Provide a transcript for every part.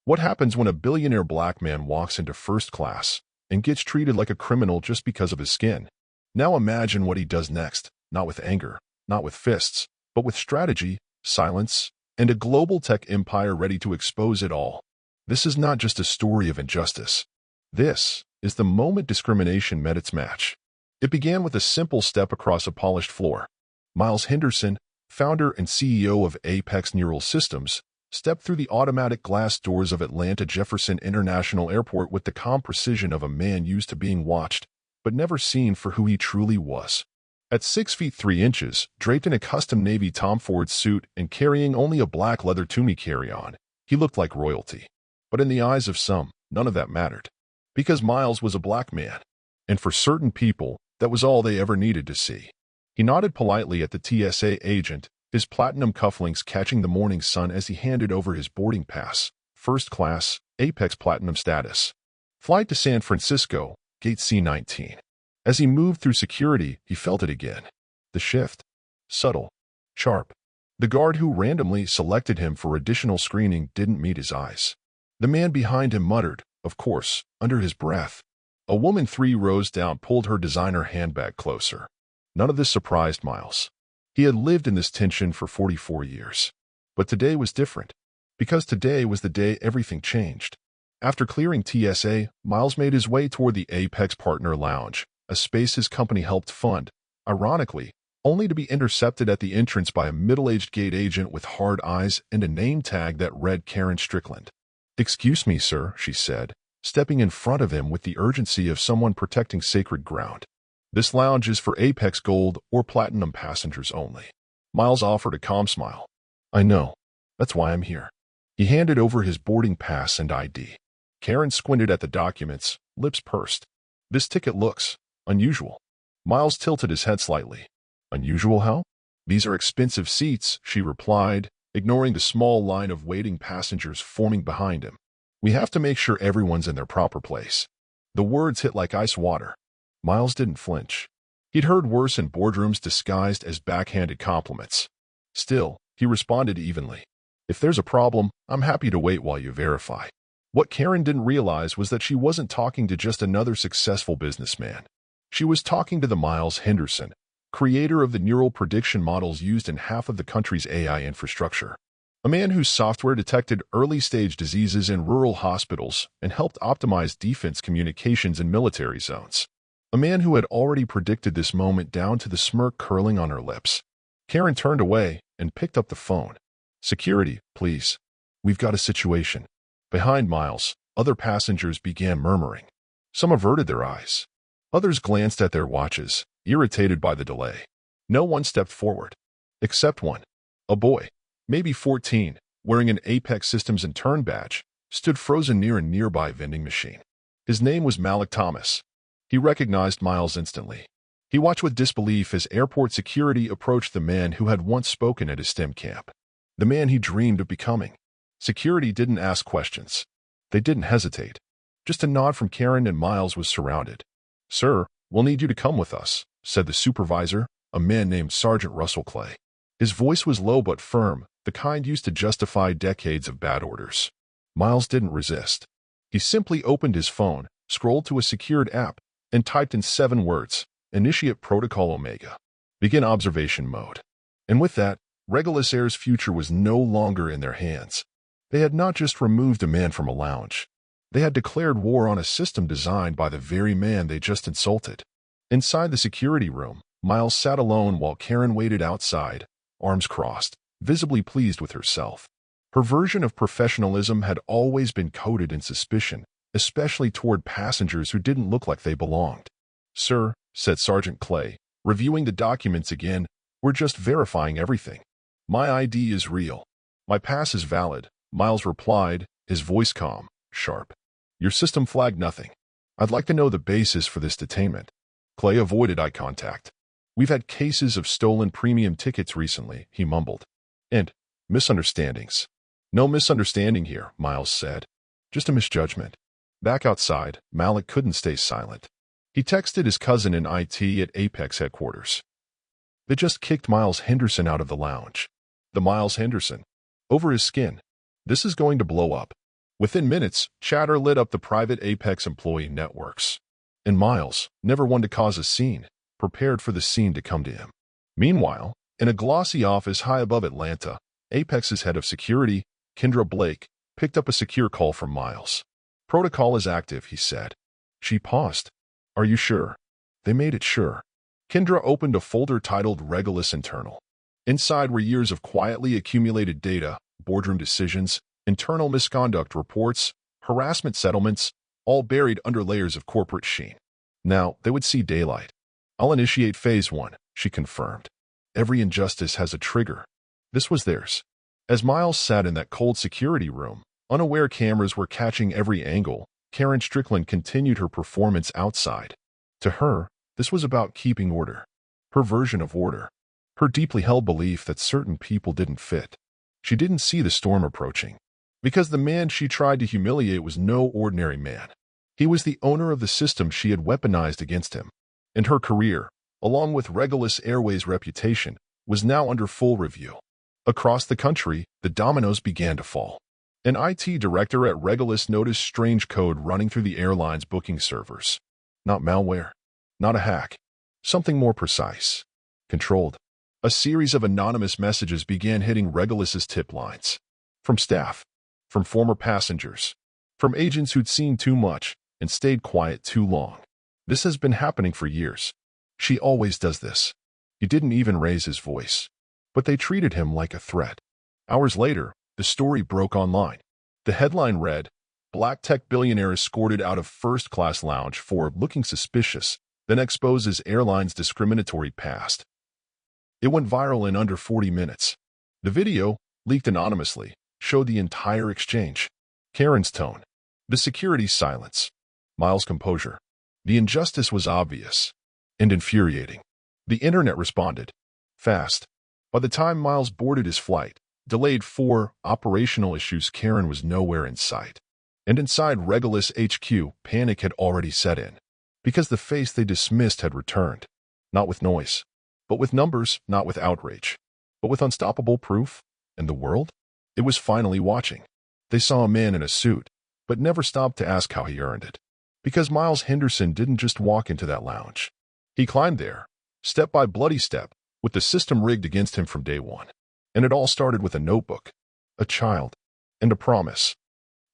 What happens when a billionaire black man walks into first class and gets treated like a criminal just because of his skin? Now imagine what he does next, not with anger, not with fists, but with strategy, silence, and a global tech empire ready to expose it all. This is not just a story of injustice. This is the moment discrimination met its match. It began with a simple step across a polished floor. Miles Henderson, founder and CEO of Apex Neural Systems, stepped through the automatic glass doors of Atlanta Jefferson International Airport with the calm precision of a man used to being watched, but never seen for who he truly was. At 6 feet 3 inches, draped in a custom Navy Tom Ford suit and carrying only a black leather Toomey carry-on, he looked like royalty. But in the eyes of some, none of that mattered. Because Miles was a black man. And for certain people, that was all they ever needed to see. He nodded politely at the TSA agent, his platinum cufflinks catching the morning sun as he handed over his boarding pass, first class, Apex Platinum status. Flight to San Francisco, gate C-19. As he moved through security, he felt it again. The shift. Subtle. Sharp. The guard who randomly selected him for additional screening didn't meet his eyes. The man behind him muttered, of course, under his breath. A woman 3 rows down pulled her designer handbag closer. None of this surprised Miles. He had lived in this tension for 44 years. But today was different. Because today was the day everything changed. After clearing TSA, Miles made his way toward the Apex Partner Lounge, a space his company helped fund, ironically, only to be intercepted at the entrance by a middle-aged gate agent with hard eyes and a name tag that read Karen Strickland. "Excuse me, sir," she said, stepping in front of him with the urgency of someone protecting sacred ground. "This lounge is for Apex Gold or Platinum passengers only." Miles offered a calm smile. "I know. That's why I'm here." He handed over his boarding pass and ID. Karen squinted at the documents, lips pursed. "This ticket looks unusual." Miles tilted his head slightly. "Unusual how?" "These are expensive seats," she replied, ignoring the small line of waiting passengers forming behind him. "We have to make sure everyone's in their proper place." The words hit like ice water. Miles didn't flinch. He'd heard worse in boardrooms disguised as backhanded compliments. Still, he responded evenly. "If there's a problem, I'm happy to wait while you verify." What Karen didn't realize was that she wasn't talking to just another successful businessman. She was talking to the Miles Henderson, creator of the neural prediction models used in half of the country's AI infrastructure. A man whose software detected early-stage diseases in rural hospitals and helped optimize defense communications in military zones. A man who had already predicted this moment down to the smirk curling on her lips. Karen turned away and picked up the phone. "Security, please. We've got a situation." Behind Miles, other passengers began murmuring. Some averted their eyes. Others glanced at their watches, irritated by the delay. No one stepped forward. Except one. A boy, maybe 14, wearing an Apex Systems intern badge, stood frozen near a nearby vending machine. His name was Malik Thomas. He recognized Miles instantly. He watched with disbelief as airport security approached the man who had once spoken at his STEM camp. The man he dreamed of becoming. Security didn't ask questions. They didn't hesitate. Just a nod from Karen and Miles was surrounded. "Sir, we'll need you to come with us," said the supervisor, a man named Sergeant Russell Clay. His voice was low but firm, the kind used to justify decades of bad orders. Miles didn't resist. He simply opened his phone, scrolled to a secured app, and typed in 7 words, "Initiate Protocol Omega. Begin observation mode." And with that, Regulus Air's future was no longer in their hands. They had not just removed a man from a lounge. They had declared war on a system designed by the very man they just insulted. Inside the security room, Miles sat alone while Karen waited outside, arms crossed, visibly pleased with herself. Her version of professionalism had always been coated in suspicion, especially toward passengers who didn't look like they belonged. "Sir," said Sergeant Clay, reviewing the documents again, "we're just verifying everything. My ID is real. My pass is valid," Miles replied, his voice calm, sharp. "Your system flagged nothing. I'd like to know the basis for this detainment." Clay avoided eye contact. "We've had cases of stolen premium tickets recently," he mumbled. "And misunderstandings." "No misunderstanding here," Miles said. "Just a misjudgment." Back outside, Malik couldn't stay silent. He texted his cousin in IT at Apex headquarters. They just kicked Miles Henderson out of the lounge. The Miles Henderson. Over his skin. This is going to blow up. Within minutes, chatter lit up the private Apex employee networks. And Miles, never one to cause a scene, prepared for the scene to come to him. Meanwhile, in a glossy office high above Atlanta, Apex's head of security, Kendra Blake, picked up a secure call from Miles. "Protocol is active," he said. She paused. "Are you sure?" They made it sure. Kendra opened a folder titled Regulus Internal. Inside were years of quietly accumulated data, boardroom decisions, internal misconduct reports, harassment settlements, all buried under layers of corporate sheen. Now, they would see daylight. "I'll initiate phase 1, she confirmed. "Every injustice has a trigger." This was theirs. As Miles sat in that cold security room, unaware cameras were catching every angle. Karen Strickland continued her performance outside. To her, this was about keeping order. Her version of order. Her deeply held belief that certain people didn't fit. She didn't see the storm approaching. Because the man she tried to humiliate was no ordinary man. He was the owner of the system she had weaponized against him. And her career, along with Regulus Airways' reputation, was now under full review. Across the country, the dominoes began to fall. An IT director at Regulus noticed strange code running through the airline's booking servers. Not malware. Not a hack. Something more precise. Controlled. A series of anonymous messages began hitting Regulus's tip lines. From staff. From former passengers. From agents who'd seen too much and stayed quiet too long. This has been happening for years. She always does this. He didn't even raise his voice. But they treated him like a threat. Hours later, the story broke online. The headline read, "Black tech billionaire escorted out of first-class lounge for looking suspicious, then exposes airline's discriminatory past." It went viral in under 40 minutes. The video, leaked anonymously, showed the entire exchange. Karen's tone. The security's silence. Miles' composure. The injustice was obvious. And infuriating. The internet responded. Fast. By the time Miles boarded his flight, delayed for operational issues, Karen was nowhere in sight. And inside Regulus HQ, panic had already set in. Because the face they dismissed had returned. Not with noise. But with numbers, not with outrage. But with unstoppable proof. And the world? It was finally watching. They saw a man in a suit, but never stopped to ask how he earned it. Because Miles Henderson didn't just walk into that lounge. He climbed there, step by bloody step, with the system rigged against him from day one. And it all started with a notebook, a child, and a promise.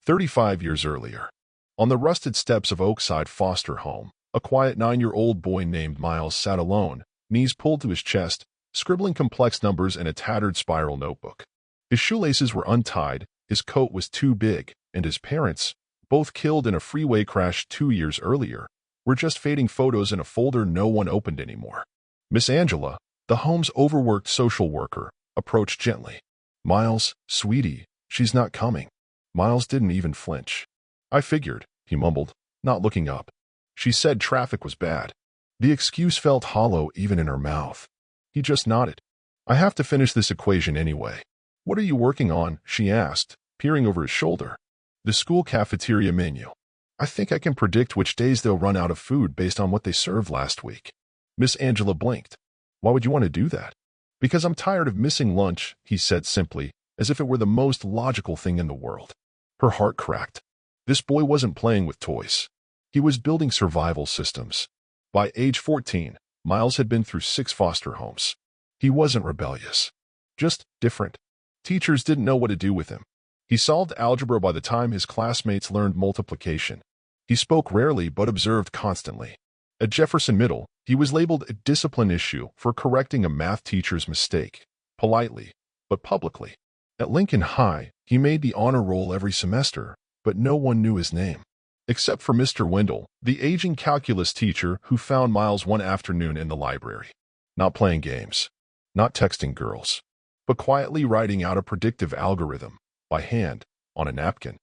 35 years earlier, on the rusted steps of Oakside Foster Home, a quiet 9-year-old boy named Miles sat alone, knees pulled to his chest, scribbling complex numbers in a tattered spiral notebook. His shoelaces were untied, his coat was too big, and his parents, both killed in a freeway crash 2 years earlier, were just fading photos in a folder no one opened anymore. Miss Angela, the home's overworked social worker, approached gently. "Miles, sweetie, she's not coming." Miles didn't even flinch. "I figured," he mumbled, not looking up. She said traffic was bad. The excuse felt hollow even in her mouth. He just nodded. "I have to finish this equation anyway." "What are you working on?" she asked, peering over his shoulder. "The school cafeteria menu. I think I can predict which days they'll run out of food based on what they served last week." Miss Angela blinked. "Why would you want to do that?" "Because I'm tired of missing lunch," he said simply, as if it were the most logical thing in the world. Her heart cracked. This boy wasn't playing with toys. He was building survival systems. By age 14, Miles had been through 6 foster homes. He wasn't rebellious. Just different. Teachers didn't know what to do with him. He solved algebra by the time his classmates learned multiplication. He spoke rarely but observed constantly. At Jefferson Middle, he was labeled a discipline issue for correcting a math teacher's mistake, politely, but publicly. At Lincoln High, he made the honor roll every semester, but no one knew his name. Except for Mr. Wendell, the aging calculus teacher who found Miles one afternoon in the library. Not playing games. Not texting girls. But quietly writing out a predictive algorithm, by hand, on a napkin.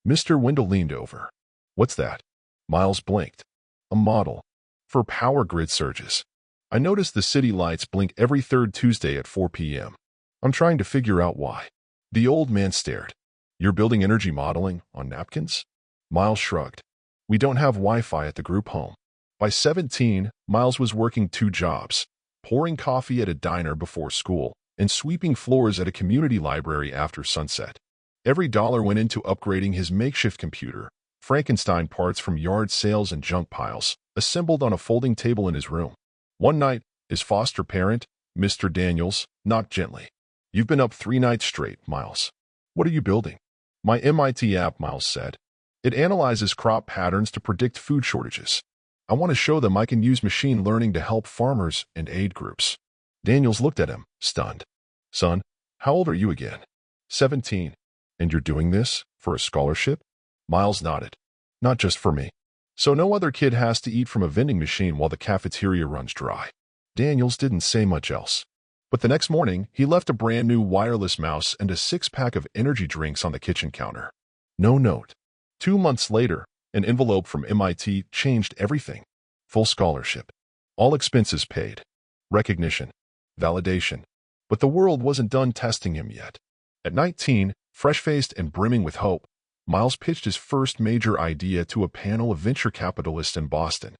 Mr. Wendell leaned over. "What's that?" Miles blinked. "A model. For power grid surges. I noticed the city lights blink every third Tuesday at 4 p.m. I'm trying to figure out why." The old man stared. "You're building energy modeling on napkins?" Miles shrugged. "We don't have Wi-Fi at the group home." By 17, Miles was working 2 jobs, pouring coffee at a diner before school and sweeping floors at a community library after sunset. Every dollar went into upgrading his makeshift computer, Frankenstein parts from yard sales and junk piles, assembled on a folding table in his room. One night, his foster parent, Mr. Daniels, knocked gently. "You've been up 3 nights straight, Miles. What are you building?" "My MIT app," Miles said. "It analyzes crop patterns to predict food shortages. I want to show them I can use machine learning to help farmers and aid groups." Daniels looked at him, stunned. "Son, how old are you again?" 17. "And you're doing this for a scholarship?" Miles nodded. "Not just for me. So no other kid has to eat from a vending machine while the cafeteria runs dry." Daniels didn't say much else. But the next morning, he left a brand new wireless mouse and a 6-pack of energy drinks on the kitchen counter. No note. 2 months later, an envelope from MIT changed everything. Full scholarship. All expenses paid. Recognition. Validation. But the world wasn't done testing him yet. At 19, fresh-faced and brimming with hope, Miles pitched his first major idea to a panel of venture capitalists in Boston.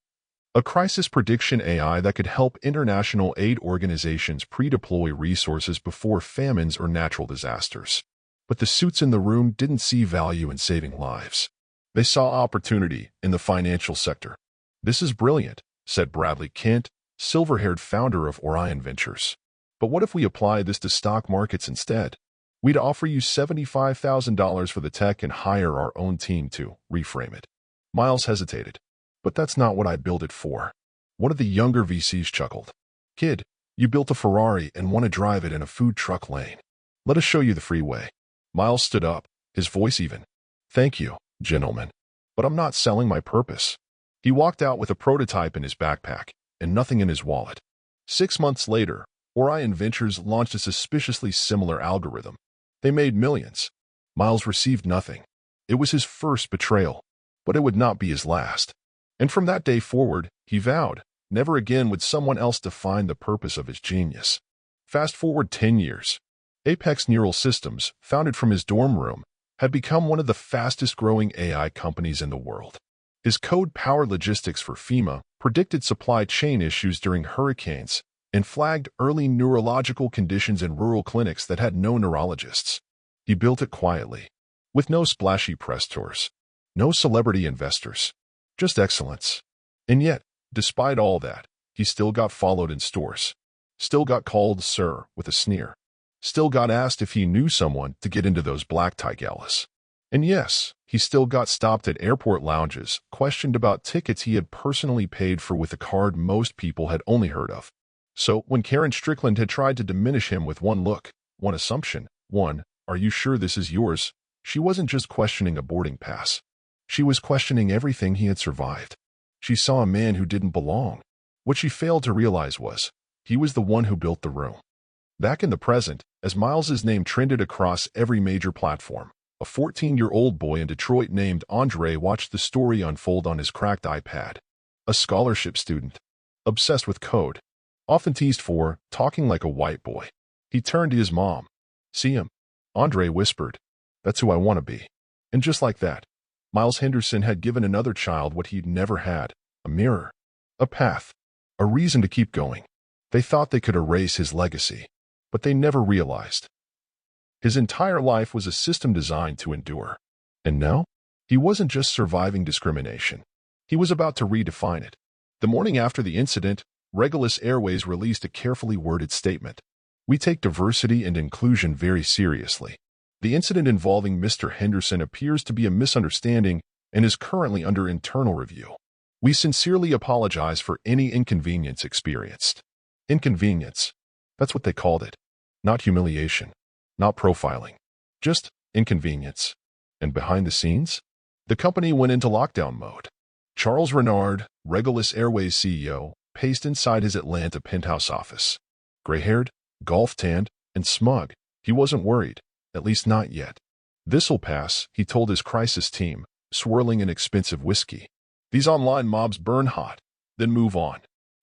A crisis prediction AI that could help international aid organizations pre-deploy resources before famines or natural disasters. But the suits in the room didn't see value in saving lives. They saw opportunity in the financial sector. "This is brilliant," said Bradley Kent, silver-haired founder of Orion Ventures. "But what if we apply this to stock markets instead? We'd offer you $75,000 for the tech and hire our own team to reframe it." Miles hesitated. "But that's not what I built it for." One of the younger VCs chuckled. "Kid, you built a Ferrari and want to drive it in a food truck lane. Let us show you the freeway." Miles stood up, his voice even. "Thank you, gentlemen, but I'm not selling my purpose." He walked out with a prototype in his backpack and nothing in his wallet. 6 months later, Orion Ventures launched a suspiciously similar algorithm. They made millions. Miles received nothing. It was his first betrayal, but it would not be his last. And from that day forward, he vowed, never again would someone else define the purpose of his genius. Fast forward 10 years. Apex Neural Systems, founded from his dorm room, had become one of the fastest-growing AI companies in the world. His code-powered logistics for FEMA predicted supply chain issues during hurricanes and flagged early neurological conditions in rural clinics that had no neurologists. He built it quietly, with no splashy press tours, no celebrity investors, just excellence. And yet, despite all that, he still got followed in stores, still got called sir with a sneer, still got asked if he knew someone to get into those black tie galas. And yes, he still got stopped at airport lounges, questioned about tickets he had personally paid for with a card most people had only heard of. So, when Karen Strickland had tried to diminish him with one look, one assumption, one, "Are you sure this is yours?" she wasn't just questioning a boarding pass. She was questioning everything he had survived. She saw a man who didn't belong. What she failed to realize was, he was the one who built the room. Back in the present, as Miles's name trended across every major platform, a 14-year-old boy in Detroit named Andre watched the story unfold on his cracked iPad. A scholarship student, obsessed with code, often teased for talking like a white boy. He turned to his mom. "See him?" Andre whispered. "That's who I want to be." And just like that, Miles Henderson had given another child what he'd never had, a mirror, a path, a reason to keep going. They thought they could erase his legacy, but they never realized. His entire life was a system designed to endure. And now, he wasn't just surviving discrimination. He was about to redefine it. The morning after the incident, Regulus Airways released a carefully worded statement. "We take diversity and inclusion very seriously. The incident involving Mr. Henderson appears to be a misunderstanding and is currently under internal review. We sincerely apologize for any inconvenience experienced." Inconvenience. That's what they called it. Not humiliation. Not profiling. Just inconvenience. And behind the scenes, the company went into lockdown mode. Charles Renard, Regulus Airways CEO, paced inside his Atlanta penthouse office. Gray-haired, golf-tanned, and smug, he wasn't worried. At least not yet. "This'll pass," he told his crisis team, swirling an expensive whiskey. "These online mobs burn hot, then move on.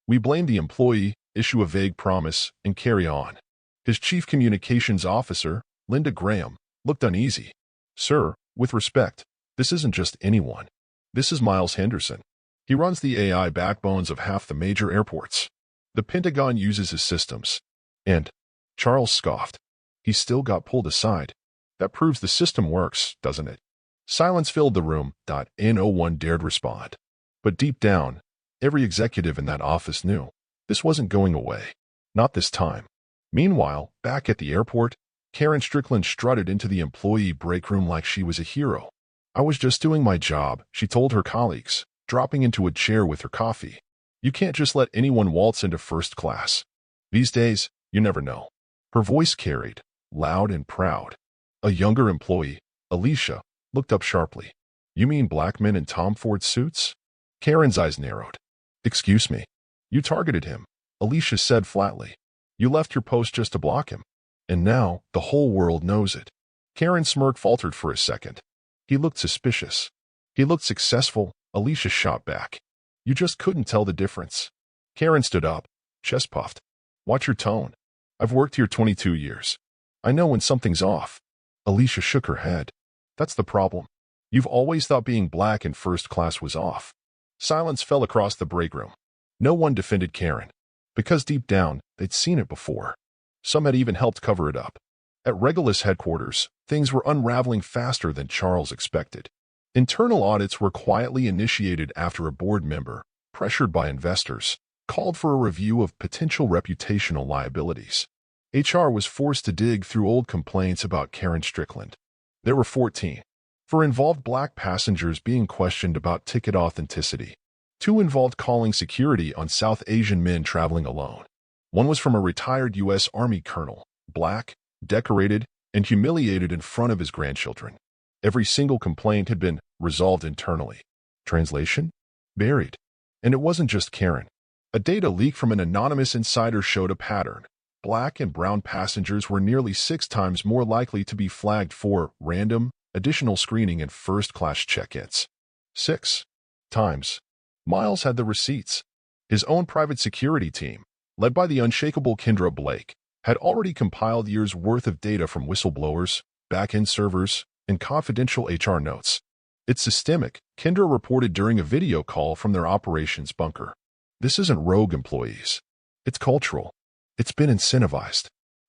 We blame the employee, issue a vague promise, and carry on." His chief communications officer, Linda Graham, looked uneasy. "Sir, with respect, this isn't just anyone. This is Miles Henderson. He runs the AI backbones of half the major airports. The Pentagon uses his systems." And Charles scoffed. He still got pulled aside. That proves the system works, doesn't it? Silence filled the room. No one dared respond. But deep down, every executive in that office knew this wasn't going away. Not this time. Meanwhile, back at the airport, Karen Strickland strutted into the employee break room like she was a hero. "I was just doing my job," she told her colleagues, dropping into a chair with her coffee. "You can't just let anyone waltz into first class. These days, you never know." Her voice carried, loud and proud. A younger employee, Alicia, looked up sharply. "You mean black men in Tom Ford suits?" Karen's eyes narrowed. "Excuse me. You targeted him," Alicia said flatly. "You left your post just to block him. And now, the whole world knows it." Karen's smirk faltered for a second. "He looked suspicious. He looked successful," Alicia shot back. "You just couldn't tell the difference." Karen stood up, chest puffed. "Watch your tone. I've worked here 22 years. I know when something's off." Alicia shook her head. "That's the problem. You've always thought being black in first class was off." Silence fell across the break room. No one defended Karen, because deep down, they'd seen it before. Some had even helped cover it up. At Regulus headquarters, things were unraveling faster than Charles expected. Internal audits were quietly initiated after a board member, pressured by investors, called for a review of potential reputational liabilities. HR was forced to dig through old complaints about Karen Strickland. There were 14. 4 involved black passengers being questioned about ticket authenticity. 2 involved calling security on South Asian men traveling alone. 1 was from a retired U.S. Army colonel, black, decorated, and humiliated in front of his grandchildren. Every single complaint had been resolved internally. Translation? Buried. And it wasn't just Karen. A data leak from an anonymous insider showed a pattern. Black and brown passengers were nearly 6 times more likely to be flagged for random, additional screening and first-class check-ins. 6 times. Miles had the receipts. His own private security team, led by the unshakable Kendra Blake, had already compiled years' worth of data from whistleblowers, back-end servers, and confidential HR notes. "It's systemic," Kendra reported during a video call from their operations bunker. "This isn't rogue employees. It's cultural. It's been incentivized."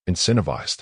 "Incentivized?"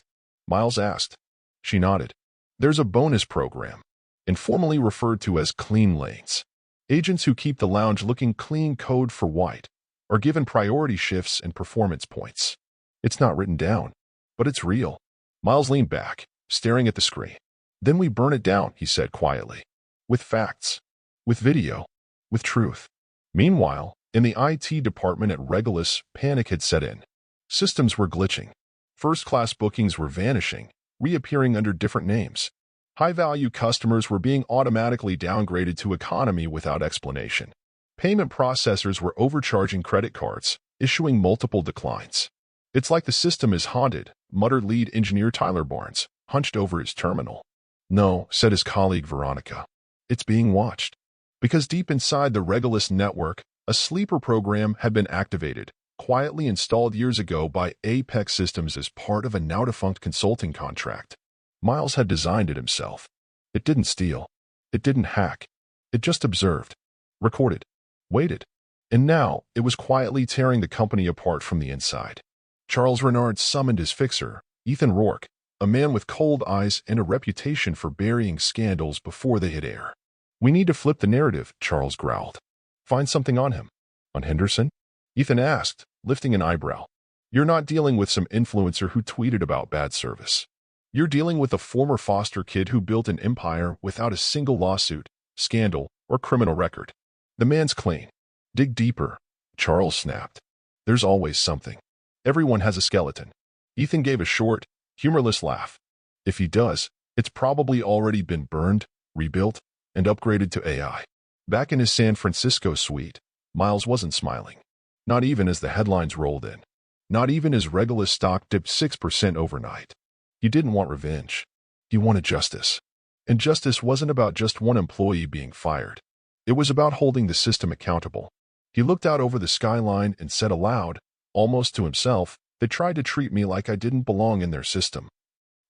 Miles asked. She nodded. "There's a bonus program, informally referred to as clean lanes. Agents who keep the lounge looking clean code for white are given priority shifts and performance points. It's not written down, but it's real." Miles leaned back, staring at the screen. "Then we burn it down," he said quietly. "With facts. With video. With truth." Meanwhile, in the IT department at Regulus, panic had set in. Systems were glitching. First-class bookings were vanishing, reappearing under different names. High-value customers were being automatically downgraded to economy without explanation. Payment processors were overcharging credit cards, issuing multiple declines. "It's like the system is haunted," muttered lead engineer Tyler Barnes, hunched over his terminal. "No," said his colleague Veronica. "It's being watched." Because deep inside the Regulus network, a sleeper program had been activated, quietly installed years ago by Apex Systems as part of a now-defunct consulting contract. Miles had designed it himself. It didn't steal. It didn't hack. It just observed, recorded, waited. And now, it was quietly tearing the company apart from the inside. Charles Renard summoned his fixer, Ethan Rourke, a man with cold eyes and a reputation for burying scandals before they hit air. "We need to flip the narrative," Charles growled. "Find something on him." "On Henderson?" Ethan asked, lifting an eyebrow. "You're not dealing with some influencer who tweeted about bad service. You're dealing with a former foster kid who built an empire without a single lawsuit, scandal, or criminal record. The man's clean. Dig deeper," Charles snapped. "There's always something. Everyone has a skeleton." Ethan gave a short, humorless laugh. "If he does, it's probably already been burned, rebuilt, and upgraded to AI." Back in his San Francisco suite, Miles wasn't smiling. Not even as the headlines rolled in. Not even as Regulus stock dipped 6% overnight. He didn't want revenge. He wanted justice. And justice wasn't about just one employee being fired. It was about holding the system accountable. He looked out over the skyline and said aloud, almost to himself, "They tried to treat me like I didn't belong in their system.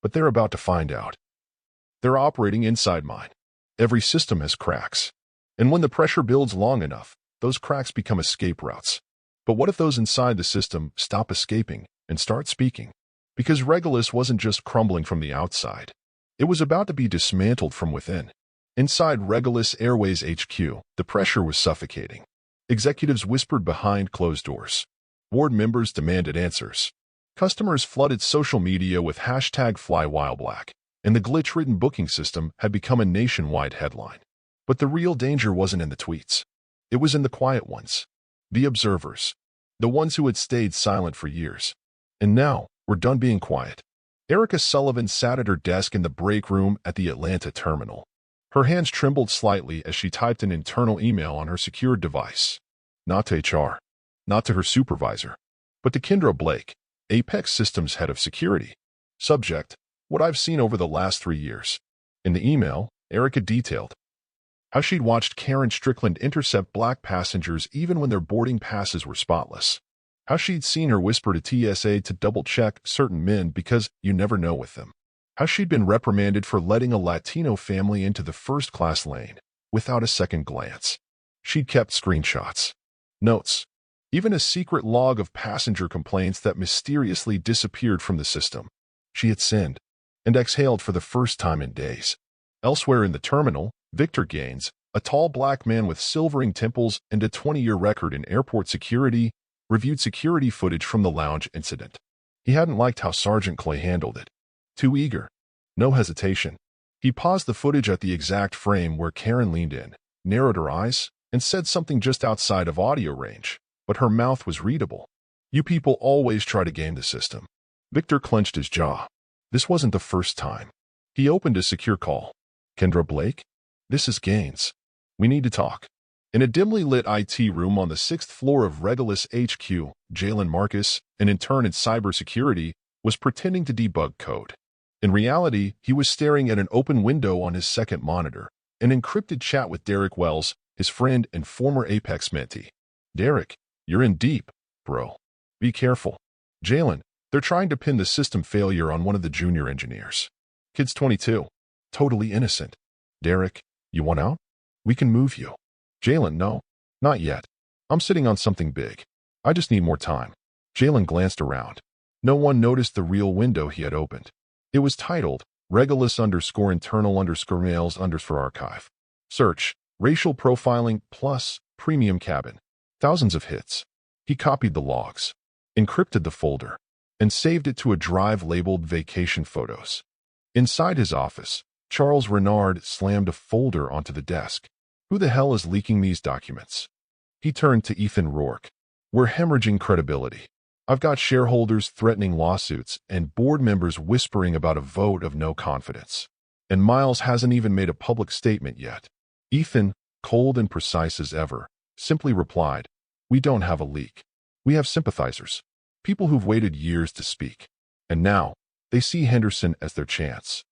But they're about to find out. They're operating inside mine. Every system has cracks. And when the pressure builds long enough, those cracks become escape routes. But what if those inside the system stop escaping and start speaking? Because Regulus wasn't just crumbling from the outside. It was about to be dismantled from within. Inside Regulus Airways HQ, the pressure was suffocating. Executives whispered behind closed doors. Board members demanded answers. Customers flooded social media with #FlyWhileBlack, and the glitch-ridden booking system had become a nationwide headline. But the real danger wasn't in the tweets. It was in the quiet ones. The observers. The ones who had stayed silent for years. And now, were done being quiet. Erica Sullivan sat at her desk in the break room at the Atlanta terminal. Her hands trembled slightly as she typed an internal email on her secured device. Not to HR. Not to her supervisor. But to Kendra Blake, Apex Systems head of security. Subject, what I've seen over the last 3 years. In the email, Erica detailed how she'd watched Karen Strickland intercept black passengers even when their boarding passes were spotless. How she'd seen her whisper to TSA to double-check certain men because you never know with them. How she'd been reprimanded for letting a Latino family into the first-class lane without a second glance. She'd kept screenshots, notes, even a secret log of passenger complaints that mysteriously disappeared from the system. She had sinned and exhaled for the first time in days. Elsewhere in the terminal, Victor Gaines, a tall black man with silvering temples and a 20-year record in airport security, reviewed security footage from the lounge incident. He hadn't liked how Sergeant Clay handled it. Too eager. No hesitation. He paused the footage at the exact frame where Karen leaned in, narrowed her eyes, and said something just outside of audio range, but her mouth was readable. You people always try to game the system. Victor clenched his jaw. This wasn't the first time. He opened a secure call. Kendra Blake? This is Gaines. We need to talk. In a dimly lit IT room on the 6th floor of Regulus HQ, Jalen Marcus, an intern in cybersecurity, was pretending to debug code. In reality, he was staring at an open window on his second monitor, an encrypted chat with Derek Wells, his friend and former Apex mentee. Derek, you're in deep, bro. Be careful. Jalen, they're trying to pin the system failure on one of the junior engineers. Kid's 22. Totally innocent. Derek, you want out? We can move you. Jalen, no. Not yet. I'm sitting on something big. I just need more time. Jalen glanced around. No one noticed the real window he had opened. It was titled, Regulus_internal_mails_archive. Search, racial profiling plus premium cabin. Thousands of hits. He copied the logs, encrypted the folder, and saved it to a drive labeled vacation photos. Inside his office, Charles Renard slammed a folder onto the desk. Who the hell is leaking these documents? He turned to Ethan Rourke. We're hemorrhaging credibility. I've got shareholders threatening lawsuits and board members whispering about a vote of no confidence. And Miles hasn't even made a public statement yet. Ethan, cold and precise as ever, simply replied, we don't have a leak. We have sympathizers. People who've waited years to speak. And now, they see Henderson as their chance.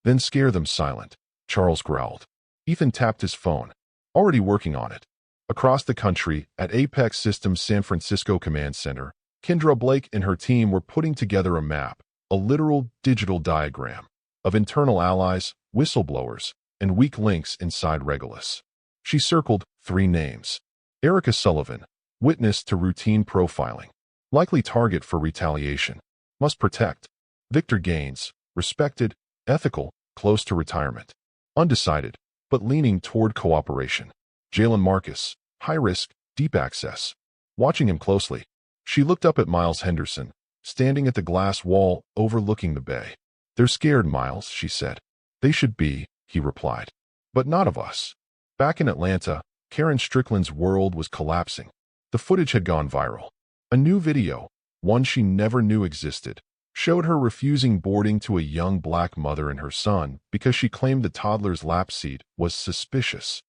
Then scare them silent, Charles growled. Ethan tapped his phone. Already working on it. Across the country, at Apex Systems San Francisco Command Center, Kendra Blake and her team were putting together a map, a literal digital diagram, of internal allies, whistleblowers, and weak links inside Regulus. She circled 3 names. Erica Sullivan, witness to routine profiling, likely target for retaliation, must protect. Victor Gaines, respected, ethical, close to retirement. Undecided, but leaning toward cooperation. Jalen Marcus, high risk, deep access. Watching him closely, she looked up at Miles Henderson, standing at the glass wall overlooking the bay. They're scared, Miles, she said. They should be, he replied. But not of us. Back in Atlanta, Karen Strickland's world was collapsing. The footage had gone viral. A new video, one she never knew existed, showed her refusing boarding to a young black mother and her son because she claimed the toddler's lap seat was suspicious.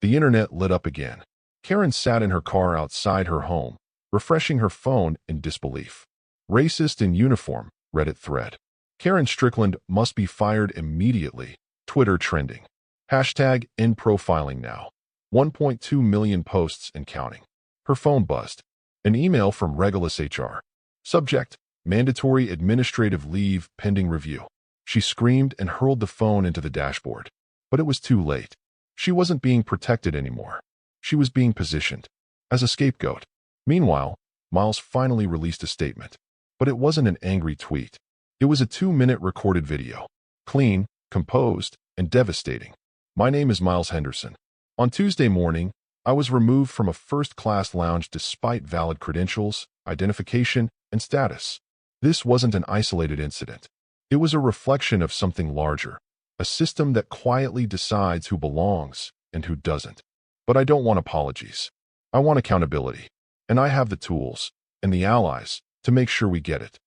The internet lit up again. Karen sat in her car outside her home, refreshing her phone in disbelief. Racist in uniform, Reddit thread. Karen Strickland must be fired immediately. Twitter trending. #end profiling now. 1.2 million posts and counting. Her phone buzzed. An email from Regulus HR. Subject, mandatory administrative leave pending review. She screamed and hurled the phone into the dashboard. But it was too late. She wasn't being protected anymore. She was being positioned as a scapegoat. Meanwhile, Miles finally released a statement. But it wasn't an angry tweet. It was a 2-minute recorded video. Clean, composed, and devastating. My name is Miles Henderson. On Tuesday morning, I was removed from a first-class lounge despite valid credentials, identification, and status. This wasn't an isolated incident. It was a reflection of something larger, a system that quietly decides who belongs and who doesn't. But I don't want apologies. I want accountability. And I have the tools and the allies to make sure we get it.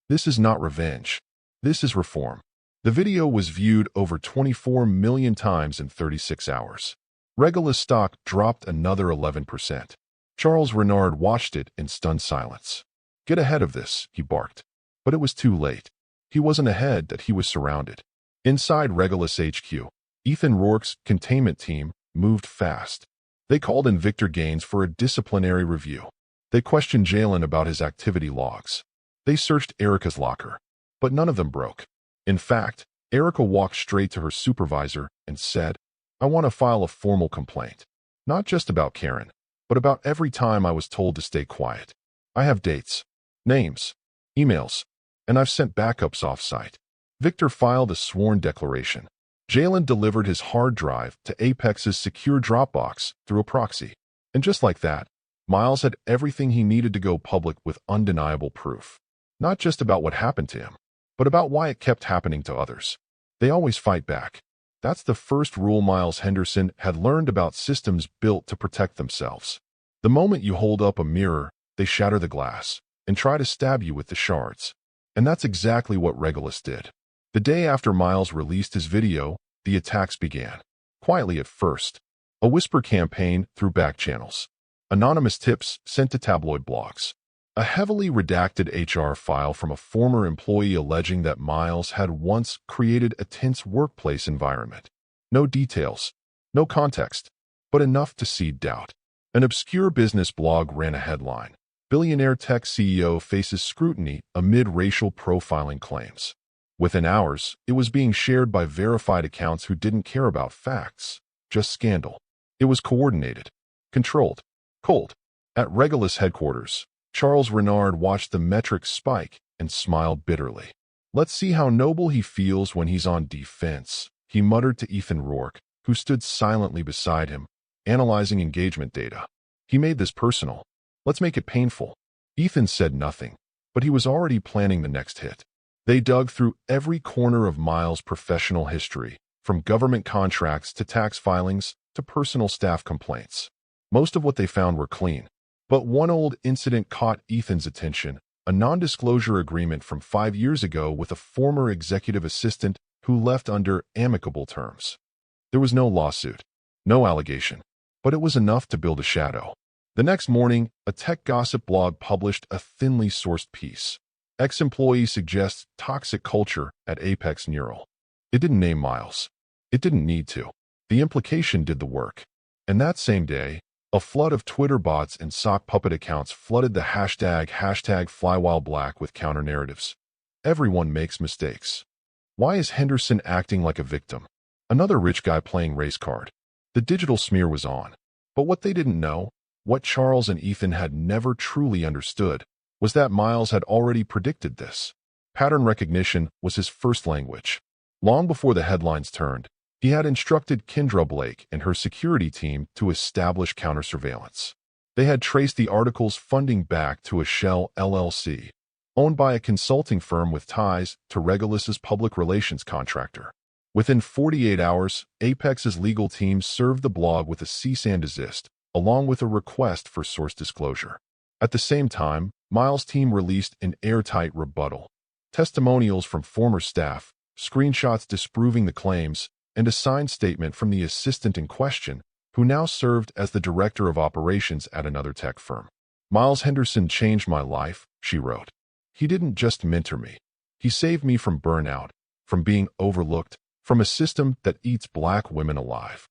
This is not revenge. This is reform. The video was viewed over 24 million times in 36 hours. Regulus stock dropped another 11%. Charles Renard watched it in stunned silence. "Get ahead of this," he barked. But it was too late. He wasn't ahead that he was surrounded. Inside Regulus HQ, Ethan Rourke's containment team moved fast. They called in Victor Gaines for a disciplinary review. They questioned Jalen about his activity logs. They searched Erica's locker, but none of them broke. In fact, Erica walked straight to her supervisor and said, "I want to file a formal complaint. Not just about Karen, but about every time I was told to stay quiet. I have dates, names, emails, and I've sent backups off-site." Victor filed a sworn declaration. Jalen delivered his hard drive to Apex's secure Dropbox through a proxy. And just like that, Miles had everything he needed to go public with undeniable proof. Not just about what happened to him, but about why it kept happening to others. They always fight back. That's the first rule Miles Henderson had learned about systems built to protect themselves. The moment you hold up a mirror, they shatter the glass and try to stab you with the shards. And that's exactly what Regulus did. The day after Miles released his video, the attacks began. Quietly at first, a whisper campaign through back channels. Anonymous tips sent to tabloid blogs. A heavily redacted HR file from a former employee alleging that Miles had once created a tense workplace environment. No details, no context, but enough to seed doubt. An obscure business blog ran a headline: "Billionaire tech CEO faces scrutiny amid racial profiling claims." Within hours, it was being shared by verified accounts who didn't care about facts, just scandal. It was coordinated, controlled, cold. At Regulus headquarters, Charles Renard watched the metrics spike and smiled bitterly. "Let's see how noble he feels when he's on defense," he muttered to Ethan Rourke, who stood silently beside him, analyzing engagement data. "He made this personal. Let's make it painful." Ethan said nothing, but he was already planning the next hit. They dug through every corner of Miles' professional history, from government contracts to tax filings to personal staff complaints. Most of what they found were clean. But one old incident caught Ethan's attention: a non-disclosure agreement from 5 years ago with a former executive assistant who left under amicable terms. There was no lawsuit, no allegation, but it was enough to build a shadow. The next morning, a tech gossip blog published a thinly sourced piece. Ex-employee suggests toxic culture at Apex Neural. It didn't name Miles. It didn't need to. The implication did the work. And that same day, a flood of Twitter bots and sock puppet accounts flooded the hashtag #FlyWhileBlack with counter-narratives. Everyone makes mistakes. Why is Henderson acting like a victim? Another rich guy playing race card. The digital smear was on. But what they didn't know, what Charles and Ethan had never truly understood, was that Miles had already predicted this. Pattern recognition was his first language. Long before the headlines turned, he had instructed Kendra Blake and her security team to establish counter-surveillance. They had traced the article's funding back to a shell LLC, owned by a consulting firm with ties to Regulus's public relations contractor. Within 48 hours, Apex's legal team served the blog with a cease and desist, along with a request for source disclosure. At the same time, Miles' team released an airtight rebuttal. Testimonials from former staff, screenshots disproving the claims, and a signed statement from the assistant in question, who now served as the director of operations at another tech firm. "Miles Henderson changed my life," she wrote. "He didn't just mentor me. He saved me from burnout, from being overlooked, from a system that eats black women alive."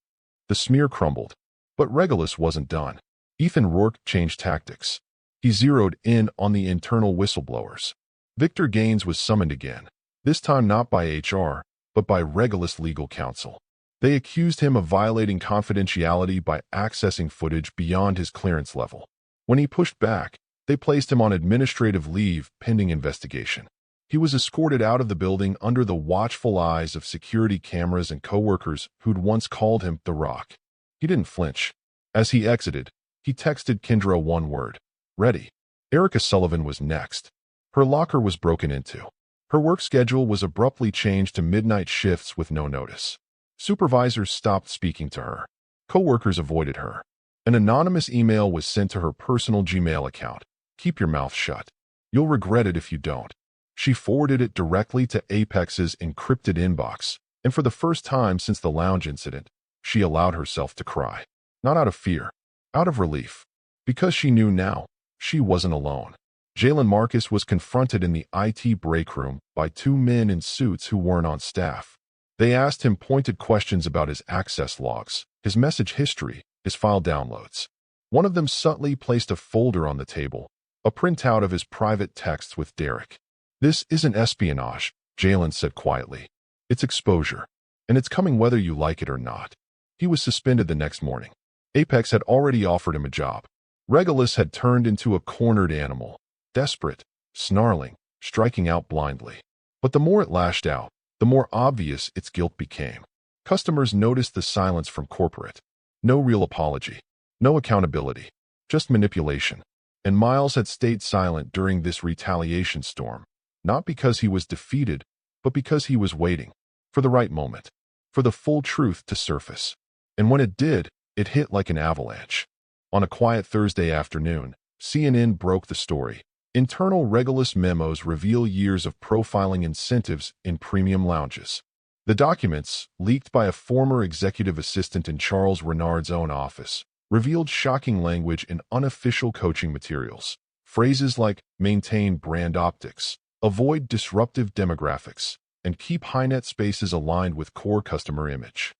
The smear crumbled. But Regulus wasn't done. Ethan Rourke changed tactics. He zeroed in on the internal whistleblowers. Victor Gaines was summoned again, this time not by HR, but by Regulus legal counsel. They accused him of violating confidentiality by accessing footage beyond his clearance level. When he pushed back, they placed him on administrative leave pending investigation. He was escorted out of the building under the watchful eyes of security cameras and coworkers who'd once called him The Rock. He didn't flinch. As he exited, he texted Kendra one word: ready. Erica Sullivan was next. Her locker was broken into. Her work schedule was abruptly changed to midnight shifts with no notice. Supervisors stopped speaking to her. Coworkers avoided her. An anonymous email was sent to her personal Gmail account. Keep your mouth shut. You'll regret it if you don't. She forwarded it directly to Apex's encrypted inbox, and for the first time since the lounge incident, she allowed herself to cry. Not out of fear, out of relief. Because she knew now, she wasn't alone. Jalen Marcus was confronted in the IT break room by two men in suits who weren't on staff. They asked him pointed questions about his access logs, his message history, his file downloads. One of them subtly placed a folder on the table, a printout of his private texts with Derek. "This isn't espionage," Jalen said quietly. "It's exposure, and it's coming whether you like it or not." He was suspended the next morning. Apex had already offered him a job. Regulus had turned into a cornered animal, desperate, snarling, striking out blindly. But the more it lashed out, the more obvious its guilt became. Customers noticed the silence from corporate. No real apology, no accountability, just manipulation. And Miles had stayed silent during this retaliation storm, not because he was defeated, but because he was waiting for the right moment, for the full truth to surface. And when it did, it hit like an avalanche. On a quiet Thursday afternoon, CNN broke the story. Internal Regulus memos reveal years of profiling incentives in premium lounges. The documents, leaked by a former executive assistant in Charles Renard's own office, revealed shocking language in unofficial coaching materials. Phrases like maintain brand optics, avoid disruptive demographics, and keep high-net spaces aligned with core customer image.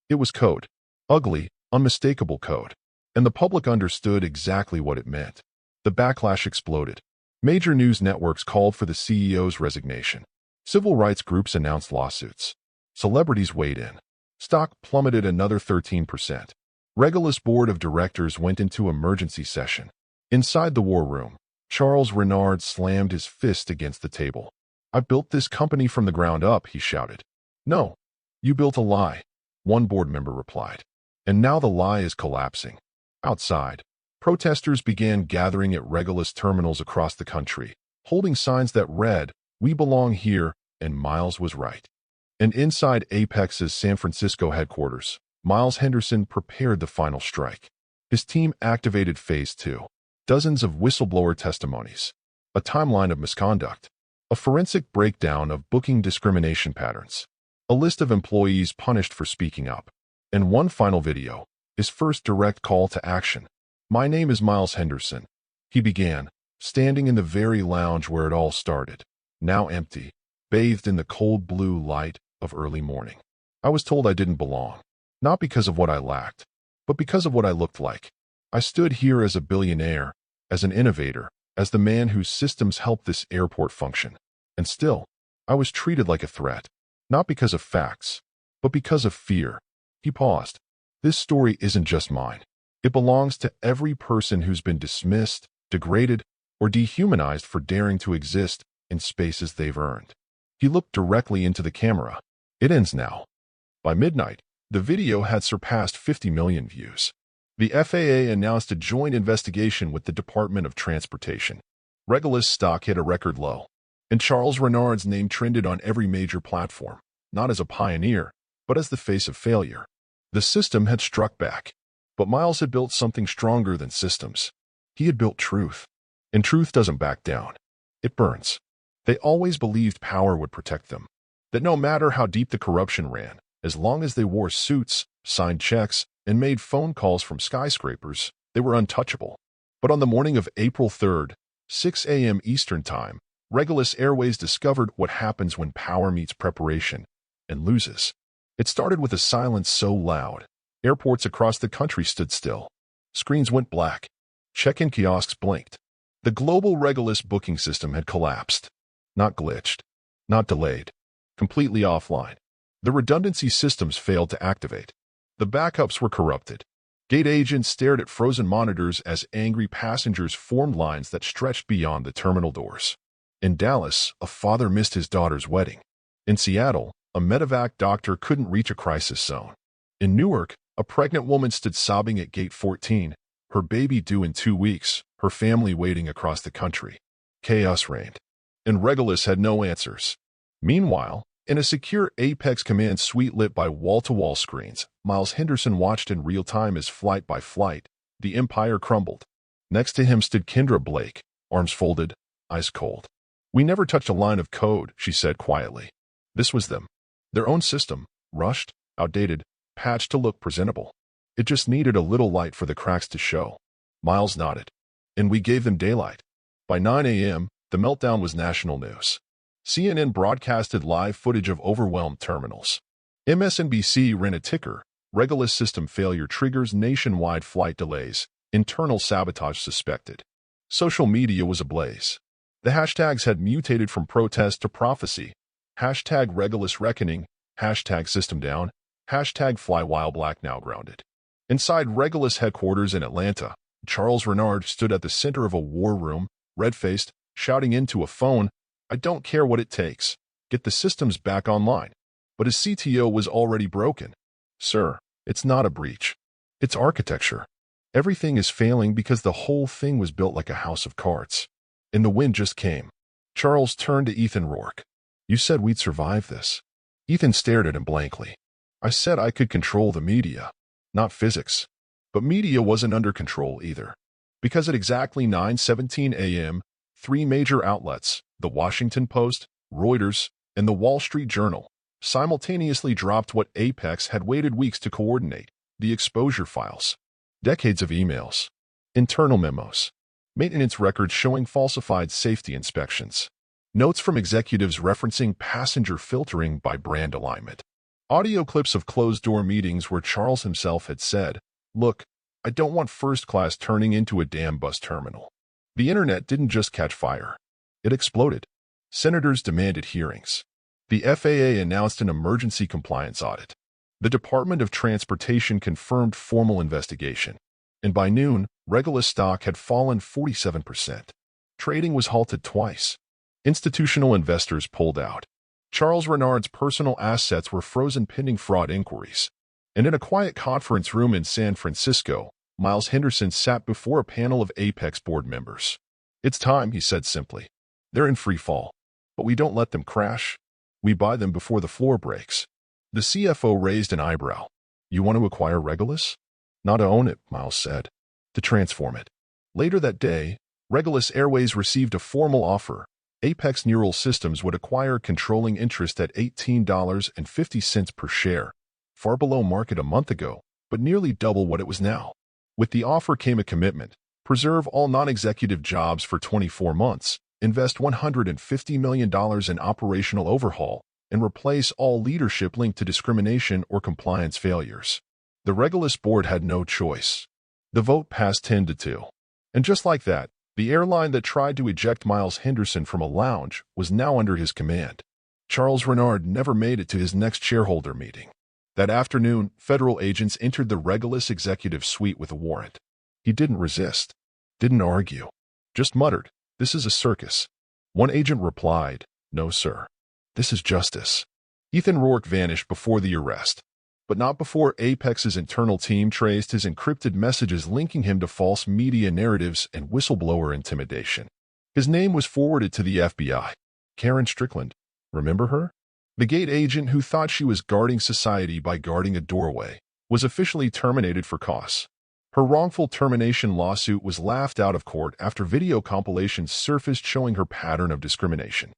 It was code. Ugly, unmistakable code. And the public understood exactly what it meant. The backlash exploded. Major news networks called for the CEO's resignation. Civil rights groups announced lawsuits. Celebrities weighed in. Stock plummeted another 13%. Regulus board of directors went into emergency session. Inside the war room, Charles Renard slammed his fist against the table. "I built this company from the ground up," he shouted. "No, you built a lie," one board member replied. And now the lie is collapsing. Outside, protesters began gathering at Regulus terminals across the country, holding signs that read, "We belong here," and Miles was right. And inside Apex's San Francisco headquarters, Miles Henderson prepared the final strike. His team activated Phase 2. Dozens of whistleblower testimonies, a timeline of misconduct, a forensic breakdown of booking discrimination patterns, a list of employees punished for speaking up, and one final video, his first direct call to action. "My name is Miles Henderson," he began, standing in the very lounge where it all started, now empty, bathed in the cold blue light of early morning. "I was told I didn't belong, not because of what I lacked, but because of what I looked like. I stood here as a billionaire, as an innovator, as the man whose systems helped this airport function. And still, I was treated like a threat, not because of facts, but because of fear." He paused. "This story isn't just mine. It belongs to every person who's been dismissed, degraded, or dehumanized for daring to exist in spaces they've earned." He looked directly into the camera. "It ends now." By midnight, the video had surpassed 50 million views. The FAA announced a joint investigation with the Department of Transportation. Regulus stock hit a record low, and Charles Renard's name trended on every major platform, not as a pioneer, but as the face of failure. The system had struck back, but Miles had built something stronger than systems. He had built truth, and truth doesn't back down. It burns. They always believed power would protect them, that no matter how deep the corruption ran, as long as they wore suits, signed checks, and made phone calls from skyscrapers, they were untouchable. But on the morning of April 3rd, 6 a.m. Eastern Time, Regulus Airways discovered what happens when power meets preparation and loses. It started with a silence so loud, airports across the country stood still. Screens went black. Check-in kiosks blinked. The global Regulus booking system had collapsed. Not glitched, not delayed, completely offline. The redundancy systems failed to activate. The backups were corrupted. Gate agents stared at frozen monitors as angry passengers formed lines that stretched beyond the terminal doors. In Dallas, a father missed his daughter's wedding. In Seattle, a medevac doctor couldn't reach a crisis zone. In Newark, a pregnant woman stood sobbing at gate 14, her baby due in 2 weeks, her family waiting across the country. Chaos reigned, and Regulus had no answers. Meanwhile, in a secure Apex command suite lit by wall-to-wall screens, Miles Henderson watched in real time as flight by flight, the empire crumbled. Next to him stood Kendra Blake, arms folded, eyes cold. "We never touched a line of code," she said quietly. This was them. Their own system, rushed, outdated, patched to look presentable. It just needed a little light for the cracks to show. Miles nodded. "And we gave them daylight." By 9 a.m., the meltdown was national news. CNN broadcasted live footage of overwhelmed terminals. MSNBC ran a ticker, "Regulus system failure triggers nationwide flight delays, internal sabotage suspected." Social media was ablaze. The hashtags had mutated from protest to prophecy. Hashtag Regulus reckoning, hashtag system down, hashtag fly while black now grounded. Inside Regulus headquarters in Atlanta, Charles Renard stood at the center of a war room, red-faced, shouting into a phone, "I don't care what it takes. Get the systems back online." But his CTO was already broken. "Sir, it's not a breach. It's architecture. Everything is failing because the whole thing was built like a house of cards." And the wind just came. Charles turned to Ethan Rourke. "You said we'd survive this." Ethan stared at him blankly. "I said I could control the media, not physics." But media wasn't under control either. Because at exactly 9:17 a.m., 3 major outlets, the Washington Post, Reuters, and the Wall Street Journal, simultaneously dropped what Apex had waited weeks to coordinate: the exposure files. Decades of emails, internal memos, maintenance records showing falsified safety inspections, notes from executives referencing passenger filtering by brand alignment, audio clips of closed-door meetings where Charles himself had said, "Look, I don't want first class turning into a damn bus terminal." The internet didn't just catch fire. It exploded. Senators demanded hearings. The FAA announced an emergency compliance audit. The Department of Transportation confirmed formal investigation. And by noon, Regulus stock had fallen 47%. Trading was halted twice. Institutional investors pulled out. Charles Renard's personal assets were frozen pending fraud inquiries. And in a quiet conference room in San Francisco, Miles Henderson sat before a panel of Apex board members. "It's time," he said simply. "They're in free fall. But we don't let them crash. We buy them before the floor breaks." The CFO raised an eyebrow. "You want to acquire Regulus?" "Not to own it," Miles said. "To transform it." Later that day, Regulus Airways received a formal offer. Apex Neural Systems would acquire controlling interest at $18.50 per share, far below market a month ago, but nearly double what it was now. With the offer came a commitment: preserve all non-executive jobs for 24 months, invest $150 million in operational overhaul, and replace all leadership linked to discrimination or compliance failures. The Regulus board had no choice. The vote passed 10-2. And just like that, the airline that tried to eject Miles Henderson from a lounge was now under his command. Charles Renard never made it to his next shareholder meeting. That afternoon, federal agents entered the Regulus executive suite with a warrant. He didn't resist, didn't argue, just muttered, "This is a circus." One agent replied, "No, sir. This is justice." Ethan Rourke vanished before the arrest, but not before Apex's internal team traced his encrypted messages linking him to false media narratives and whistleblower intimidation. His name was forwarded to the FBI. Karen Strickland. Remember her? The gate agent who thought she was guarding society by guarding a doorway was officially terminated for cause. Her wrongful termination lawsuit was laughed out of court after video compilations surfaced showing her pattern of discrimination.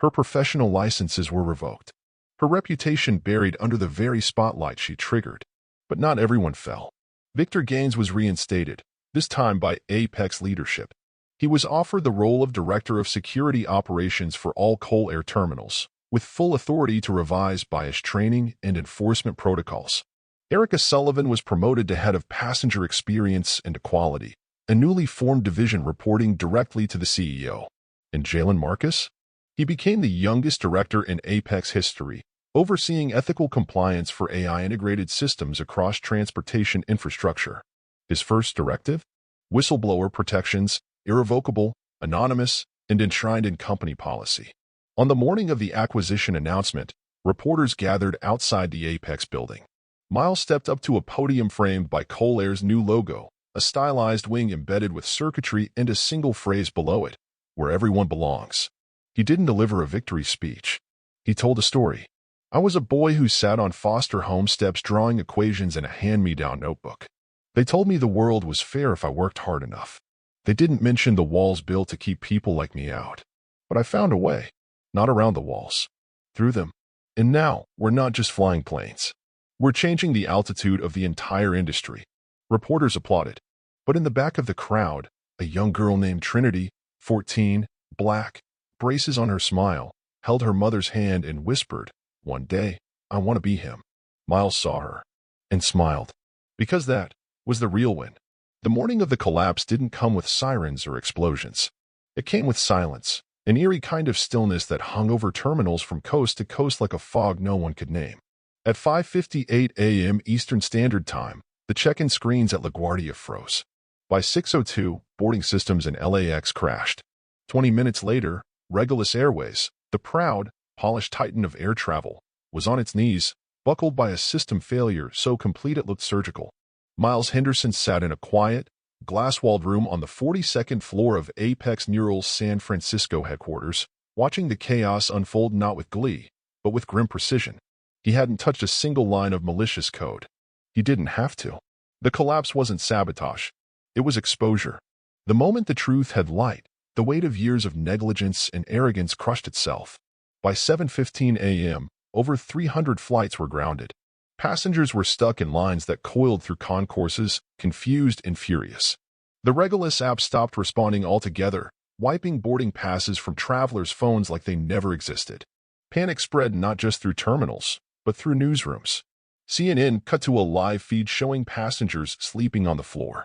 Her professional licenses were revoked. Her reputation buried under the very spotlight she triggered. But not everyone fell. Victor Gaines was reinstated, this time by Apex leadership. He was offered the role of Director of Security Operations for all coal air terminals, with full authority to revise bias training and enforcement protocols. Erica Sullivan was promoted to Head of Passenger Experience and Equality, a newly formed division reporting directly to the CEO. And Jalen Marcus? He became the youngest director in Apex history, overseeing ethical compliance for AI-integrated systems across transportation infrastructure. His first directive? Whistleblower protections, irrevocable, anonymous, and enshrined in company policy. On the morning of the acquisition announcement, reporters gathered outside the Apex building. Miles stepped up to a podium framed by Colair's new logo, a stylized wing embedded with circuitry and a single phrase below it, "Where everyone belongs." He didn't deliver a victory speech. He told a story. "I was a boy who sat on foster home steps drawing equations in a hand-me-down notebook. They told me the world was fair if I worked hard enough. They didn't mention the walls built to keep people like me out. But I found a way. Not around the walls. Through them. And now, we're not just flying planes. We're changing the altitude of the entire industry." Reporters applauded. But in the back of the crowd, a young girl named Trinity, 14, black, braces on her smile, held her mother's hand and whispered, "One day, I want to be him." Miles saw her and smiled. Because that was the real win. The morning of the collapse didn't come with sirens or explosions. It came with silence, an eerie kind of stillness that hung over terminals from coast to coast like a fog no one could name. At 5:58 a.m. Eastern Standard Time, the check-in screens at LaGuardia froze. By 6:02, boarding systems in LAX crashed. 20 minutes later, Regulus Airways, the proud, polished titan of air travel, was on its knees, buckled by a system failure so complete it looked surgical. Miles Henderson sat in a quiet, glass-walled room on the 42nd floor of Apex Neural's San Francisco headquarters, watching the chaos unfold not with glee, but with grim precision. He hadn't touched a single line of malicious code. He didn't have to. The collapse wasn't sabotage. It was exposure. The moment the truth had light, the weight of years of negligence and arrogance crushed itself. By 7:15 a.m., over 300 flights were grounded. Passengers were stuck in lines that coiled through concourses, confused and furious. The Regulus app stopped responding altogether, wiping boarding passes from travelers' phones like they never existed. Panic spread not just through terminals, but through newsrooms. CNN cut to a live feed showing passengers sleeping on the floor.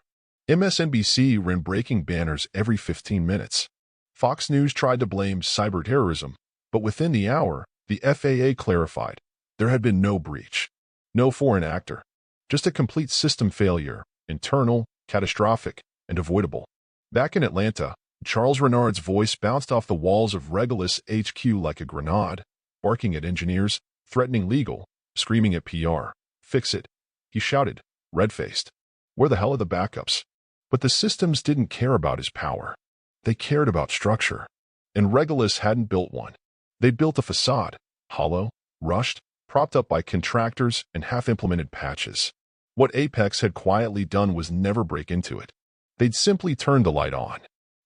MSNBC ran breaking banners every 15 minutes. Fox News tried to blame cyberterrorism, but within the hour, the FAA clarified there had been no breach. No foreign actor. Just a complete system failure, internal, catastrophic, and avoidable. Back in Atlanta, Charles Renard's voice bounced off the walls of Regulus HQ like a grenade, barking at engineers, threatening legal, screaming at PR. "Fix it," he shouted, red-faced. "Where the hell are the backups?" But the systems didn't care about his power. They cared about structure. And Regulus hadn't built one. They'd built a facade, hollow, rushed, propped up by contractors and half-implemented patches. What Apex had quietly done was never break into it. They'd simply turned the light on.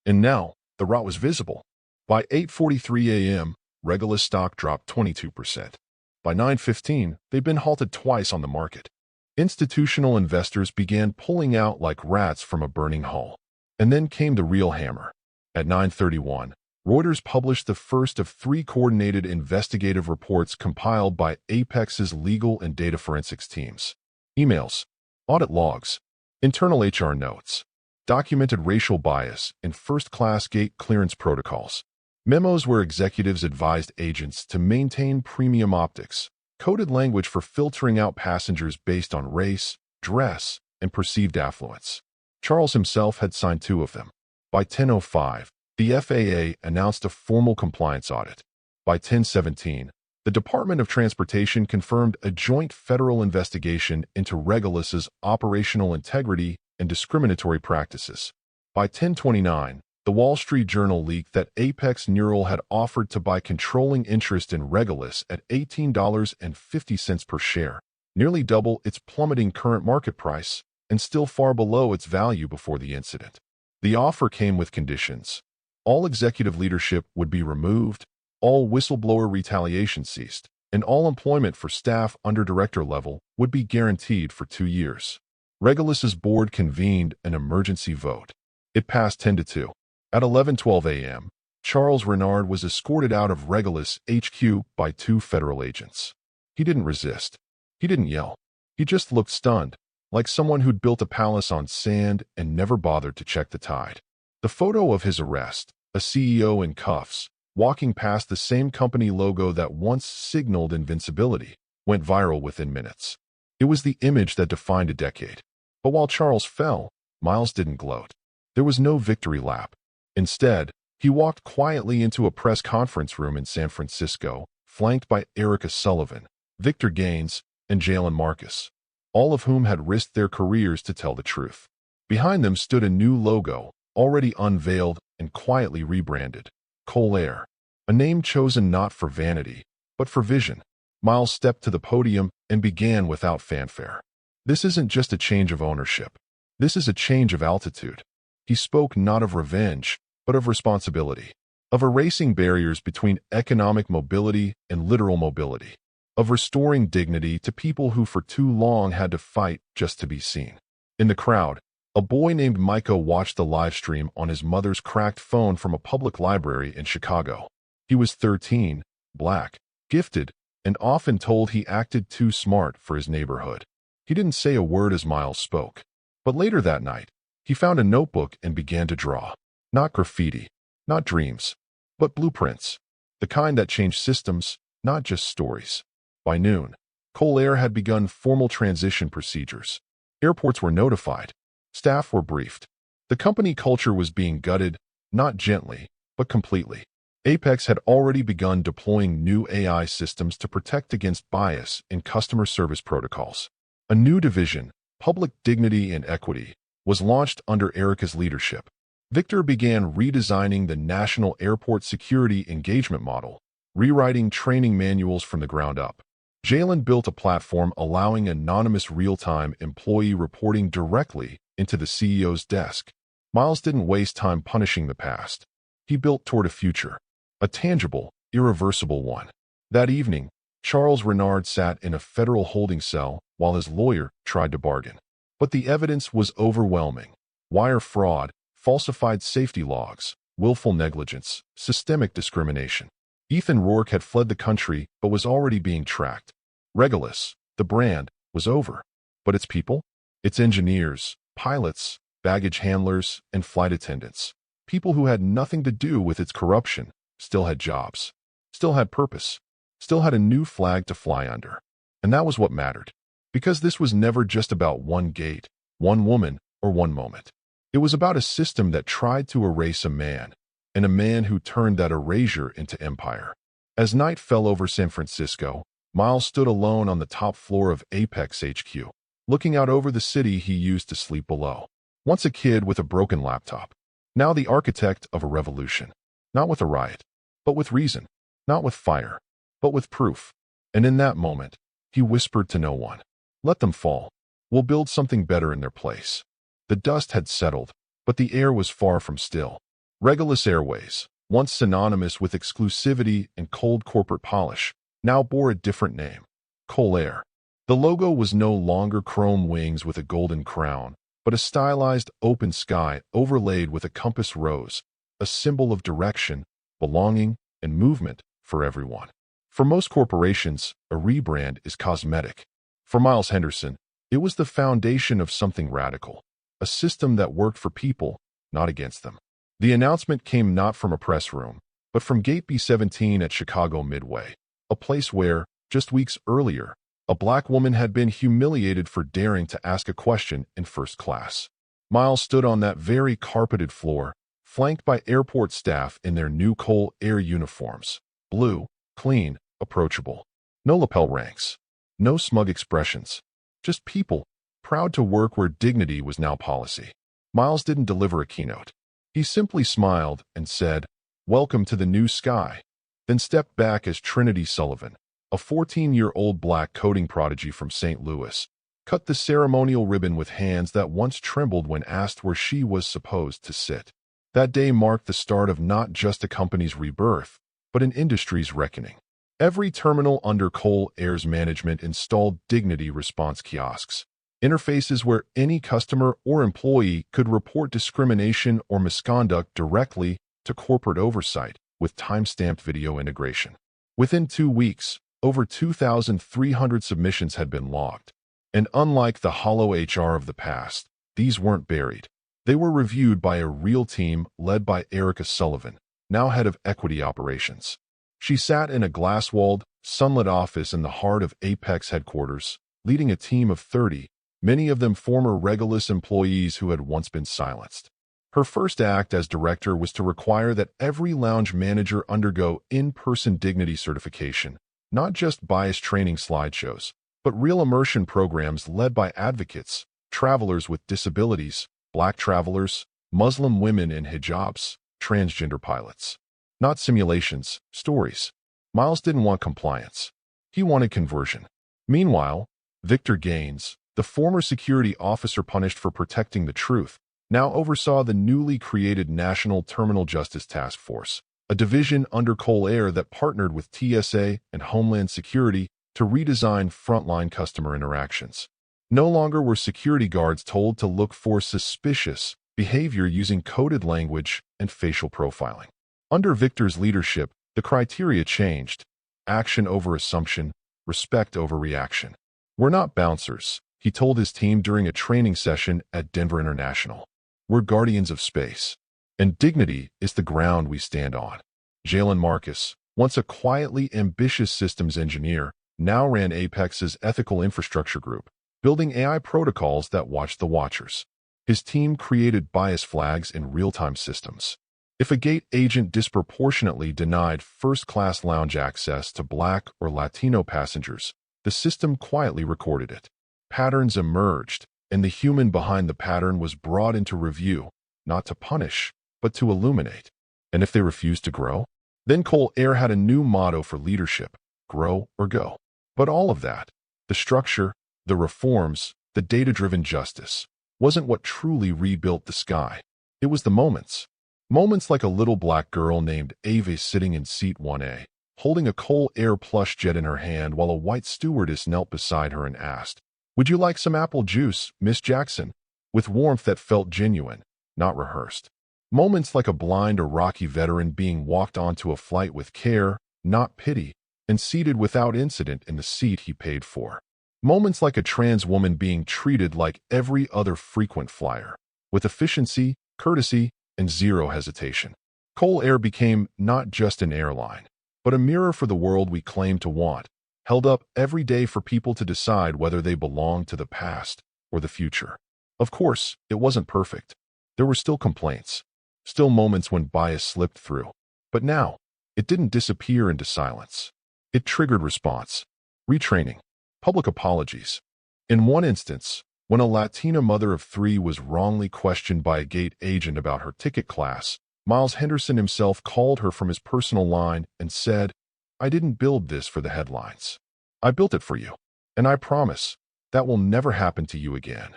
And now, the rot was visible. By 8:43 a.m., Regulus stock dropped 22%. By 9:15, they'd been halted twice on the market. Institutional investors began pulling out like rats from a burning hull. And then came the real hammer. At 9:31, Reuters published the first of 3 coordinated investigative reports compiled by Apex's legal and data forensics teams. Emails, audit logs, internal HR notes, documented racial bias, and first-class gate clearance protocols. Memos where executives advised agents to maintain premium optics, coded language for filtering out passengers based on race, dress, and perceived affluence. Charles himself had signed 2 of them. By 10:05, the FAA announced a formal compliance audit. By 10:17, the Department of Transportation confirmed a joint federal investigation into Regulus's operational integrity and discriminatory practices. By 10:29, the Wall Street Journal leaked that Apex Neural had offered to buy controlling interest in Regulus at $18.50 per share, nearly double its plummeting current market price, and still far below its value before the incident. The offer came with conditions. All executive leadership would be removed, all whistleblower retaliation ceased, and all employment for staff under director level would be guaranteed for 2 years. Regulus's board convened an emergency vote. It passed 10-2. At 11:12 a.m., Charles Renard was escorted out of Regulus HQ by 2 federal agents. He didn't resist. He didn't yell. He just looked stunned, like someone who'd built a palace on sand and never bothered to check the tide. The photo of his arrest, a CEO in cuffs, walking past the same company logo that once signaled invincibility, went viral within minutes. It was the image that defined a decade. But while Charles fell, Miles didn't gloat. There was no victory lap. Instead, He walked quietly into a press conference room in San Francisco, flanked by Erica Sullivan, Victor Gaines, and Jalen Marcus, all of whom had risked their careers to tell the truth. Behind them stood a new logo, already unveiled and quietly rebranded: Cole Air, a name chosen not for vanity, but for vision. Miles stepped to the podium and began without fanfare. This isn't just a change of ownership. This is a change of altitude. He spoke not of revenge, but of responsibility, of erasing barriers between economic mobility and literal mobility, of restoring dignity to people who for too long had to fight just to be seen. In the crowd, a boy named Micah watched the live stream on his mother's cracked phone from a public library in Chicago. He was 13, black, gifted, and often told he acted too smart for his neighborhood. He didn't say a word as Miles spoke. But later that night, he found a notebook and began to draw. Not graffiti, not dreams, but blueprints. The kind that changed systems, not just stories. By noon, Cole Air had begun formal transition procedures. Airports were notified. Staff were briefed. The company culture was being gutted, not gently, but completely. Apex had already begun deploying new AI systems to protect against bias in customer service protocols. A new division, Public Dignity and Equity, was launched under Erica's leadership. Victor began redesigning the national airport security engagement model, rewriting training manuals from the ground up. Jalen built a platform allowing anonymous real-time employee reporting directly into the CEO's desk. Miles didn't waste time punishing the past. He built toward a future, a tangible, irreversible one. That evening, Charles Renard sat in a federal holding cell while his lawyer tried to bargain. But the evidence was overwhelming: wire fraud, falsified safety logs, willful negligence, systemic discrimination. Ethan Rourke had fled the country but was already being tracked. Regulus, the brand, was over. But its people? Its engineers, pilots, baggage handlers, and flight attendants, people who had nothing to do with its corruption, still had jobs, still had purpose, still had a new flag to fly under. And that was what mattered. Because this was never just about one gate, one woman, or one moment. It was about a system that tried to erase a man, and a man who turned that erasure into empire. As night fell over San Francisco, Miles stood alone on the top floor of Apex HQ, looking out over the city he used to sleep below. Once a kid with a broken laptop, now the architect of a revolution. Not with a riot, but with reason. Not with fire, but with proof. And in that moment, he whispered to no one, "Let them fall. We'll build something better in their place." The dust had settled, but the air was far from still. Regulus Airways, once synonymous with exclusivity and cold corporate polish, now bore a different name: Cole Air. The logo was no longer chrome wings with a golden crown, but a stylized open sky overlaid with a compass rose, a symbol of direction, belonging, and movement for everyone. For most corporations, a rebrand is cosmetic. For Miles Henderson, it was the foundation of something radical, a system that worked for people, not against them. The announcement came not from a press room, but from Gate B-17 at Chicago Midway, a place where, just weeks earlier, a black woman had been humiliated for daring to ask a question in first class. Miles stood on that very carpeted floor, flanked by airport staff in their new Cole Air uniforms. Blue, clean, approachable. No lapel ranks. No smug expressions. Just people, proud to work where dignity was now policy. Miles didn't deliver a keynote. He simply smiled and said, "Welcome to the new sky," then stepped back as Trinity Sullivan, a 14-year-old black coding prodigy from St. Louis, cut the ceremonial ribbon with hands that once trembled when asked where she was supposed to sit. That day marked the start of not just a company's rebirth, but an industry's reckoning. Every terminal under Cole Air's management installed dignity response kiosks, interfaces where any customer or employee could report discrimination or misconduct directly to corporate oversight with time-stamped video integration. Within 2 weeks, over 2,300 submissions had been logged. And unlike the hollow HR of the past, these weren't buried. They were reviewed by a real team led by Erica Sullivan, now head of equity operations. She sat in a glass-walled, sunlit office in the heart of Apex headquarters, leading a team of 30, many of them former Regulus employees who had once been silenced. Her first act as director was to require that every lounge manager undergo in-person dignity certification, not just bias training slideshows, but real immersion programs led by advocates, travelers with disabilities, Black travelers, Muslim women in hijabs, transgender pilots. Not simulations, stories. Miles didn't want compliance. He wanted conversion. Meanwhile, Victor Gaines, the former security officer punished for protecting the truth, now oversaw the newly created National Terminal Justice Task Force, a division under Cole Air that partnered with TSA and Homeland Security to redesign frontline customer interactions. No longer were security guards told to look for suspicious behavior using coded language and facial profiling. Under Victor's leadership, the criteria changed: action over assumption, respect over reaction. "We're not bouncers," he told his team during a training session at Denver International. "We're guardians of space. And dignity is the ground we stand on." Jalen Marcus, once a quietly ambitious systems engineer, now ran Apex's ethical infrastructure group, building AI protocols that watched the watchers. His team created bias flags in real-time systems. If a gate agent disproportionately denied first-class lounge access to Black or Latino passengers, the system quietly recorded it. Patterns emerged, and the human behind the pattern was brought into review, not to punish, but to illuminate. And if they refused to grow? Then Cole Air had a new motto for leadership: grow or go. But all of that, the structure, the reforms, the data-driven justice, wasn't what truly rebuilt the sky. It was the moments. Moments like a little black girl named Ava sitting in seat 1A, holding a Cole Air plush jet in her hand while a white stewardess knelt beside her and asked, "Would you like some apple juice, Miss Jackson?" with warmth that felt genuine, not rehearsed. Moments like a blind Iraqi veteran being walked onto a flight with care, not pity, and seated without incident in the seat he paid for. Moments like a trans woman being treated like every other frequent flyer, with efficiency, courtesy, and zero hesitation. Cole Air became not just an airline, but a mirror for the world we claim to want, held up every day for people to decide whether they belong to the past or the future. Of course, it wasn't perfect. There were still complaints, still moments when bias slipped through. But now, it didn't disappear into silence. It triggered response, retraining, public apologies. In one instance, when a Latina mother of 3 was wrongly questioned by a gate agent about her ticket class, Miles Henderson himself called her from his personal line and said, "I didn't build this for the headlines. I built it for you. And I promise that will never happen to you again."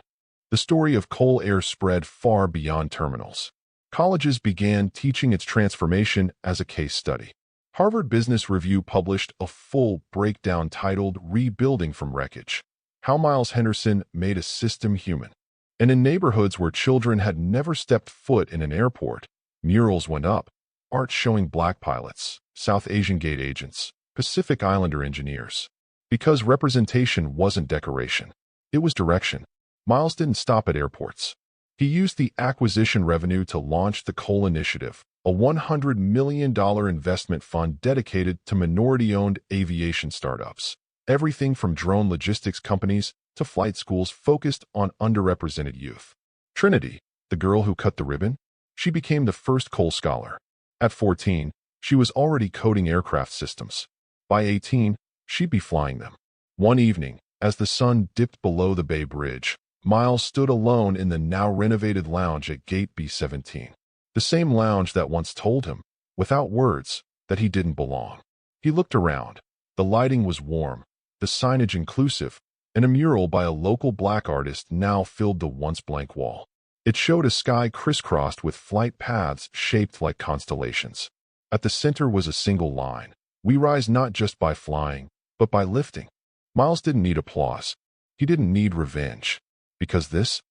The story of Cole Air spread far beyond terminals. Colleges began teaching its transformation as a case study. Harvard Business Review published a full breakdown titled "Rebuilding from Wreckage: How Miles Henderson Made a System Human." And in neighborhoods where children had never stepped foot in an airport, murals went up, art showing Black pilots, South Asian gate agents, Pacific Islander engineers. Because representation wasn't decoration, it was direction. Miles didn't stop at airports. He used the acquisition revenue to launch the Cole Initiative, a $100 million investment fund dedicated to minority-owned aviation startups. Everything from drone logistics companies to flight schools focused on underrepresented youth. Trinity, the girl who cut the ribbon, she became the first Cole Scholar. At 14, she was already coding aircraft systems. By 18, she'd be flying them. One evening, as the sun dipped below the Bay Bridge, Miles stood alone in the now-renovated lounge at Gate B-17. The same lounge that once told him, without words, that he didn't belong. He looked around. The lighting was warm, the signage inclusive, and a mural by a local Black artist now filled the once blank wall. It showed a sky crisscrossed with flight paths shaped like constellations. At the center was a single line: "We rise not just by flying, but by lifting." Miles didn't need applause. He didn't need revenge. Because this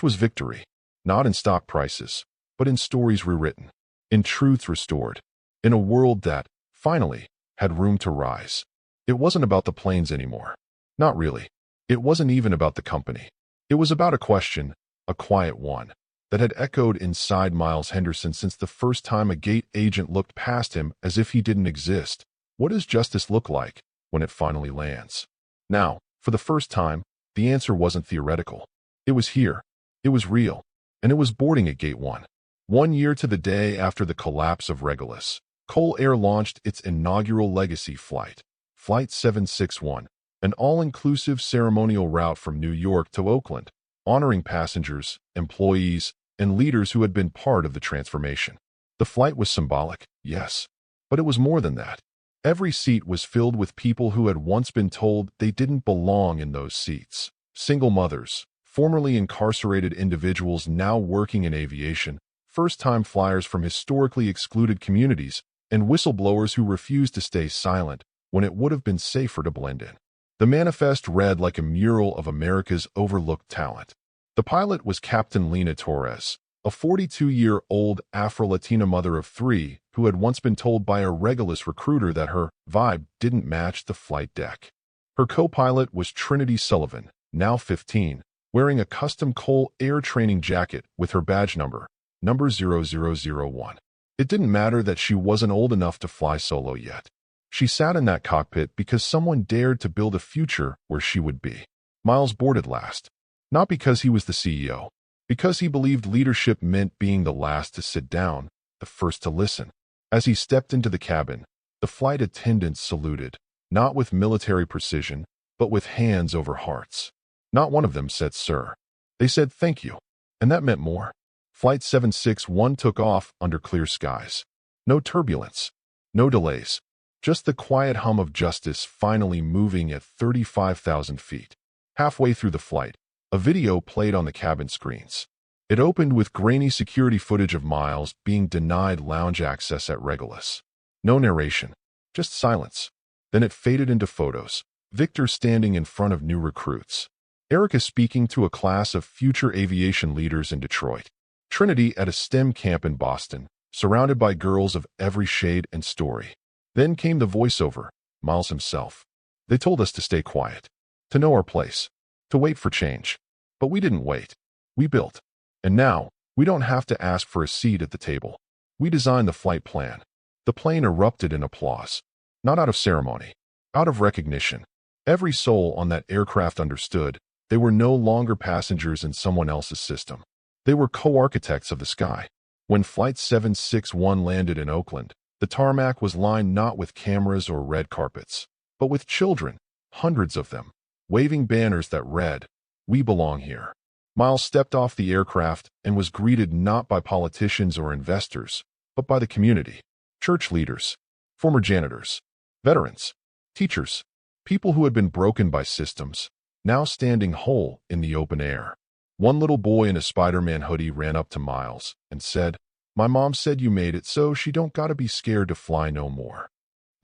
was victory, not in stock prices, but in stories rewritten, in truths restored, in a world that, finally, had room to rise. It wasn't about the planes anymore. Not really. It wasn't even about the company. It was about a question, a quiet one, that had echoed inside Miles Henderson since the first time a gate agent looked past him as if he didn't exist. What does justice look like when it finally lands? Now, for the first time, the answer wasn't theoretical. It was here. It was real. And it was boarding at Gate 1. 1 year to the day after the collapse of Regulus, Cole Air launched its inaugural legacy flight, Flight 761, an all-inclusive ceremonial route from New York to Oakland, honoring passengers, employees, and leaders who had been part of the transformation. The flight was symbolic, yes, but it was more than that. Every seat was filled with people who had once been told they didn't belong in those seats. Single mothers, formerly incarcerated individuals now working in aviation, first-time flyers from historically excluded communities, and whistleblowers who refused to stay silent when it would have been safer to blend in. The manifest read like a mural of America's overlooked talent. The pilot was Captain Lena Torres, a 42-year-old Afro-Latina mother of 3 who had once been told by a Regulus recruiter that her vibe didn't match the flight deck. Her co-pilot was Trinity Sullivan, now 15, wearing a custom Cole Air training jacket with her badge number 0001. It didn't matter that she wasn't old enough to fly solo yet. She sat in that cockpit because someone dared to build a future where she would be. Miles boarded last. Not because he was the CEO, because he believed leadership meant being the last to sit down, the first to listen. As he stepped into the cabin, the flight attendants saluted, not with military precision, but with hands over hearts. Not one of them said, "Sir." They said, "Thank you." And that meant more. Flight 761 took off under clear skies. No turbulence, no delays, just the quiet hum of justice finally moving at 35,000 feet. Halfway through the flight, a video played on the cabin screens. It opened with grainy security footage of Miles being denied lounge access at Regulus. No narration, just silence. Then it faded into photos. Victor standing in front of new recruits. Erica speaking to a class of future aviation leaders in Detroit. Trinity at a STEM camp in Boston, surrounded by girls of every shade and story. Then came the voiceover, Miles himself. They told us to stay quiet, to know our place, to wait for change. But we didn't wait. We built. And now, we don't have to ask for a seat at the table. We designed the flight plan. The plane erupted in applause. Not out of ceremony, out of recognition. Every soul on that aircraft understood they were no longer passengers in someone else's system. They were co-architects of the sky. When Flight 761 landed in Oakland, the tarmac was lined not with cameras or red carpets, but with children, hundreds of them, waving banners that read, "We belong here." Miles stepped off the aircraft and was greeted not by politicians or investors, but by the community. Church leaders, former janitors, veterans, teachers, people who had been broken by systems, now standing whole in the open air. One little boy in a Spider-Man hoodie ran up to Miles and said, "My mom said you made it so she don't gotta be scared to fly no more."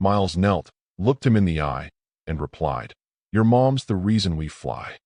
Miles knelt, looked him in the eye, and replied, "Your mom's the reason we fly."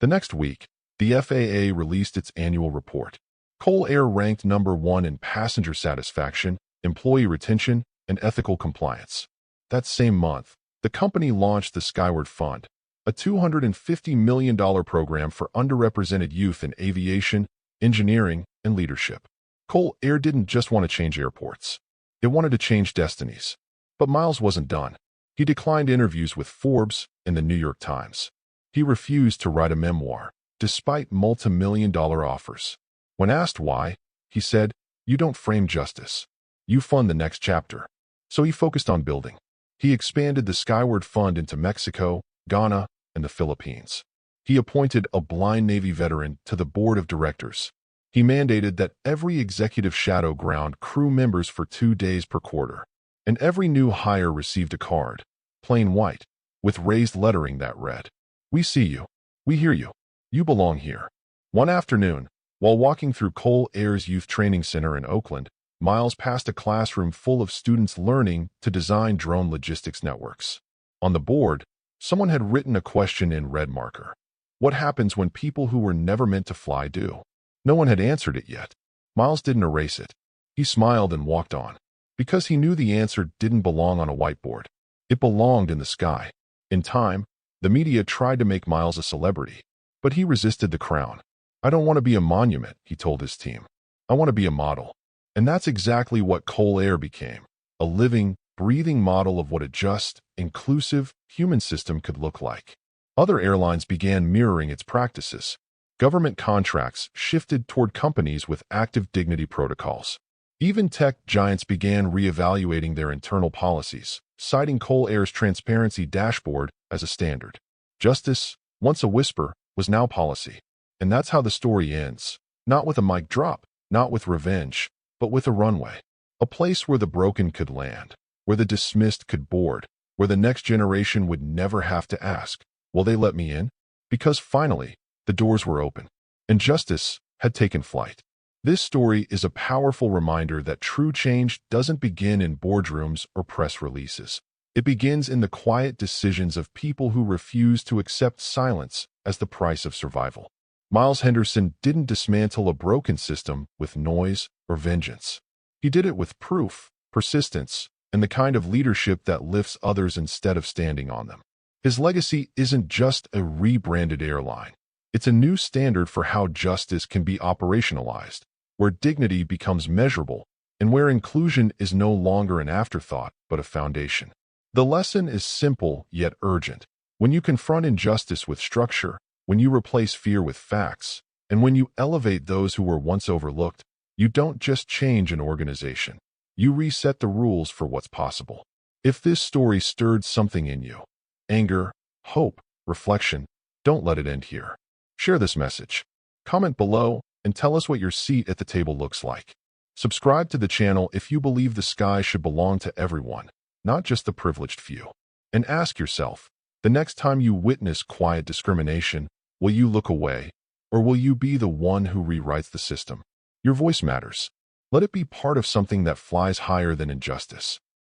The next week, the FAA released its annual report. Cole Air ranked #1 in passenger satisfaction, employee retention, and ethical compliance. That same month, the company launched the Skyward Fund, a $250 million program for underrepresented youth in aviation, engineering, and leadership. Cole Air didn't just want to change airports. It wanted to change destinies. But Miles wasn't done. He declined interviews with Forbes and the New York Times. He refused to write a memoir, despite multi-million-dollar offers. When asked why, he said, "You don't frame justice. You fund the next chapter." So he focused on building. He expanded the Skyward Fund into Mexico, Ghana, and the Philippines. He appointed a blind Navy veteran to the board of directors. He mandated that every executive shadow ground crew members for 2 days per quarter, and every new hire received a card, plain white, with raised lettering that read, "We see you. We hear you. You belong here." One afternoon, while walking through Cole Air's Youth Training Center in Oakland, Miles passed a classroom full of students learning to design drone logistics networks. On the board, someone had written a question in red marker. What happens when people who were never meant to fly do? No one had answered it yet. Miles didn't erase it. He smiled and walked on. Because he knew the answer didn't belong on a whiteboard. It belonged in the sky. In time, the media tried to make Miles a celebrity, but he resisted the crown. "I don't want to be a monument," he told his team. "I want to be a model." And that's exactly what Cole Air became, a living, breathing model of what a just, inclusive, human system could look like. Other airlines began mirroring its practices. Government contracts shifted toward companies with active dignity protocols. Even tech giants began reevaluating their internal policies, citing Air's transparency dashboard as a standard. Justice, once a whisper, was now policy. And that's how the story ends. Not with a mic drop, not with revenge, but with a runway. A place where the broken could land, where the dismissed could board, where the next generation would never have to ask, "Will they let me in?" Because finally, the doors were open, and justice had taken flight. This story is a powerful reminder that true change doesn't begin in boardrooms or press releases. It begins in the quiet decisions of people who refuse to accept silence as the price of survival. Miles Henderson didn't dismantle a broken system with noise or vengeance. He did it with proof, persistence, and the kind of leadership that lifts others instead of standing on them. His legacy isn't just a rebranded airline. It's a new standard for how justice can be operationalized, where dignity becomes measurable, and where inclusion is no longer an afterthought, but a foundation. The lesson is simple yet urgent. When you confront injustice with structure, when you replace fear with facts, and when you elevate those who were once overlooked, you don't just change an organization. You reset the rules for what's possible. If this story stirred something in you, anger, hope, reflection, don't let it end here. Share this message. Comment below and tell us what your seat at the table looks like. Subscribe to the channel if you believe the sky should belong to everyone, not just the privileged few. And ask yourself, the next time you witness quiet discrimination, will you look away, or will you be the one who rewrites the system? Your voice matters. Let it be part of something that flies higher than injustice.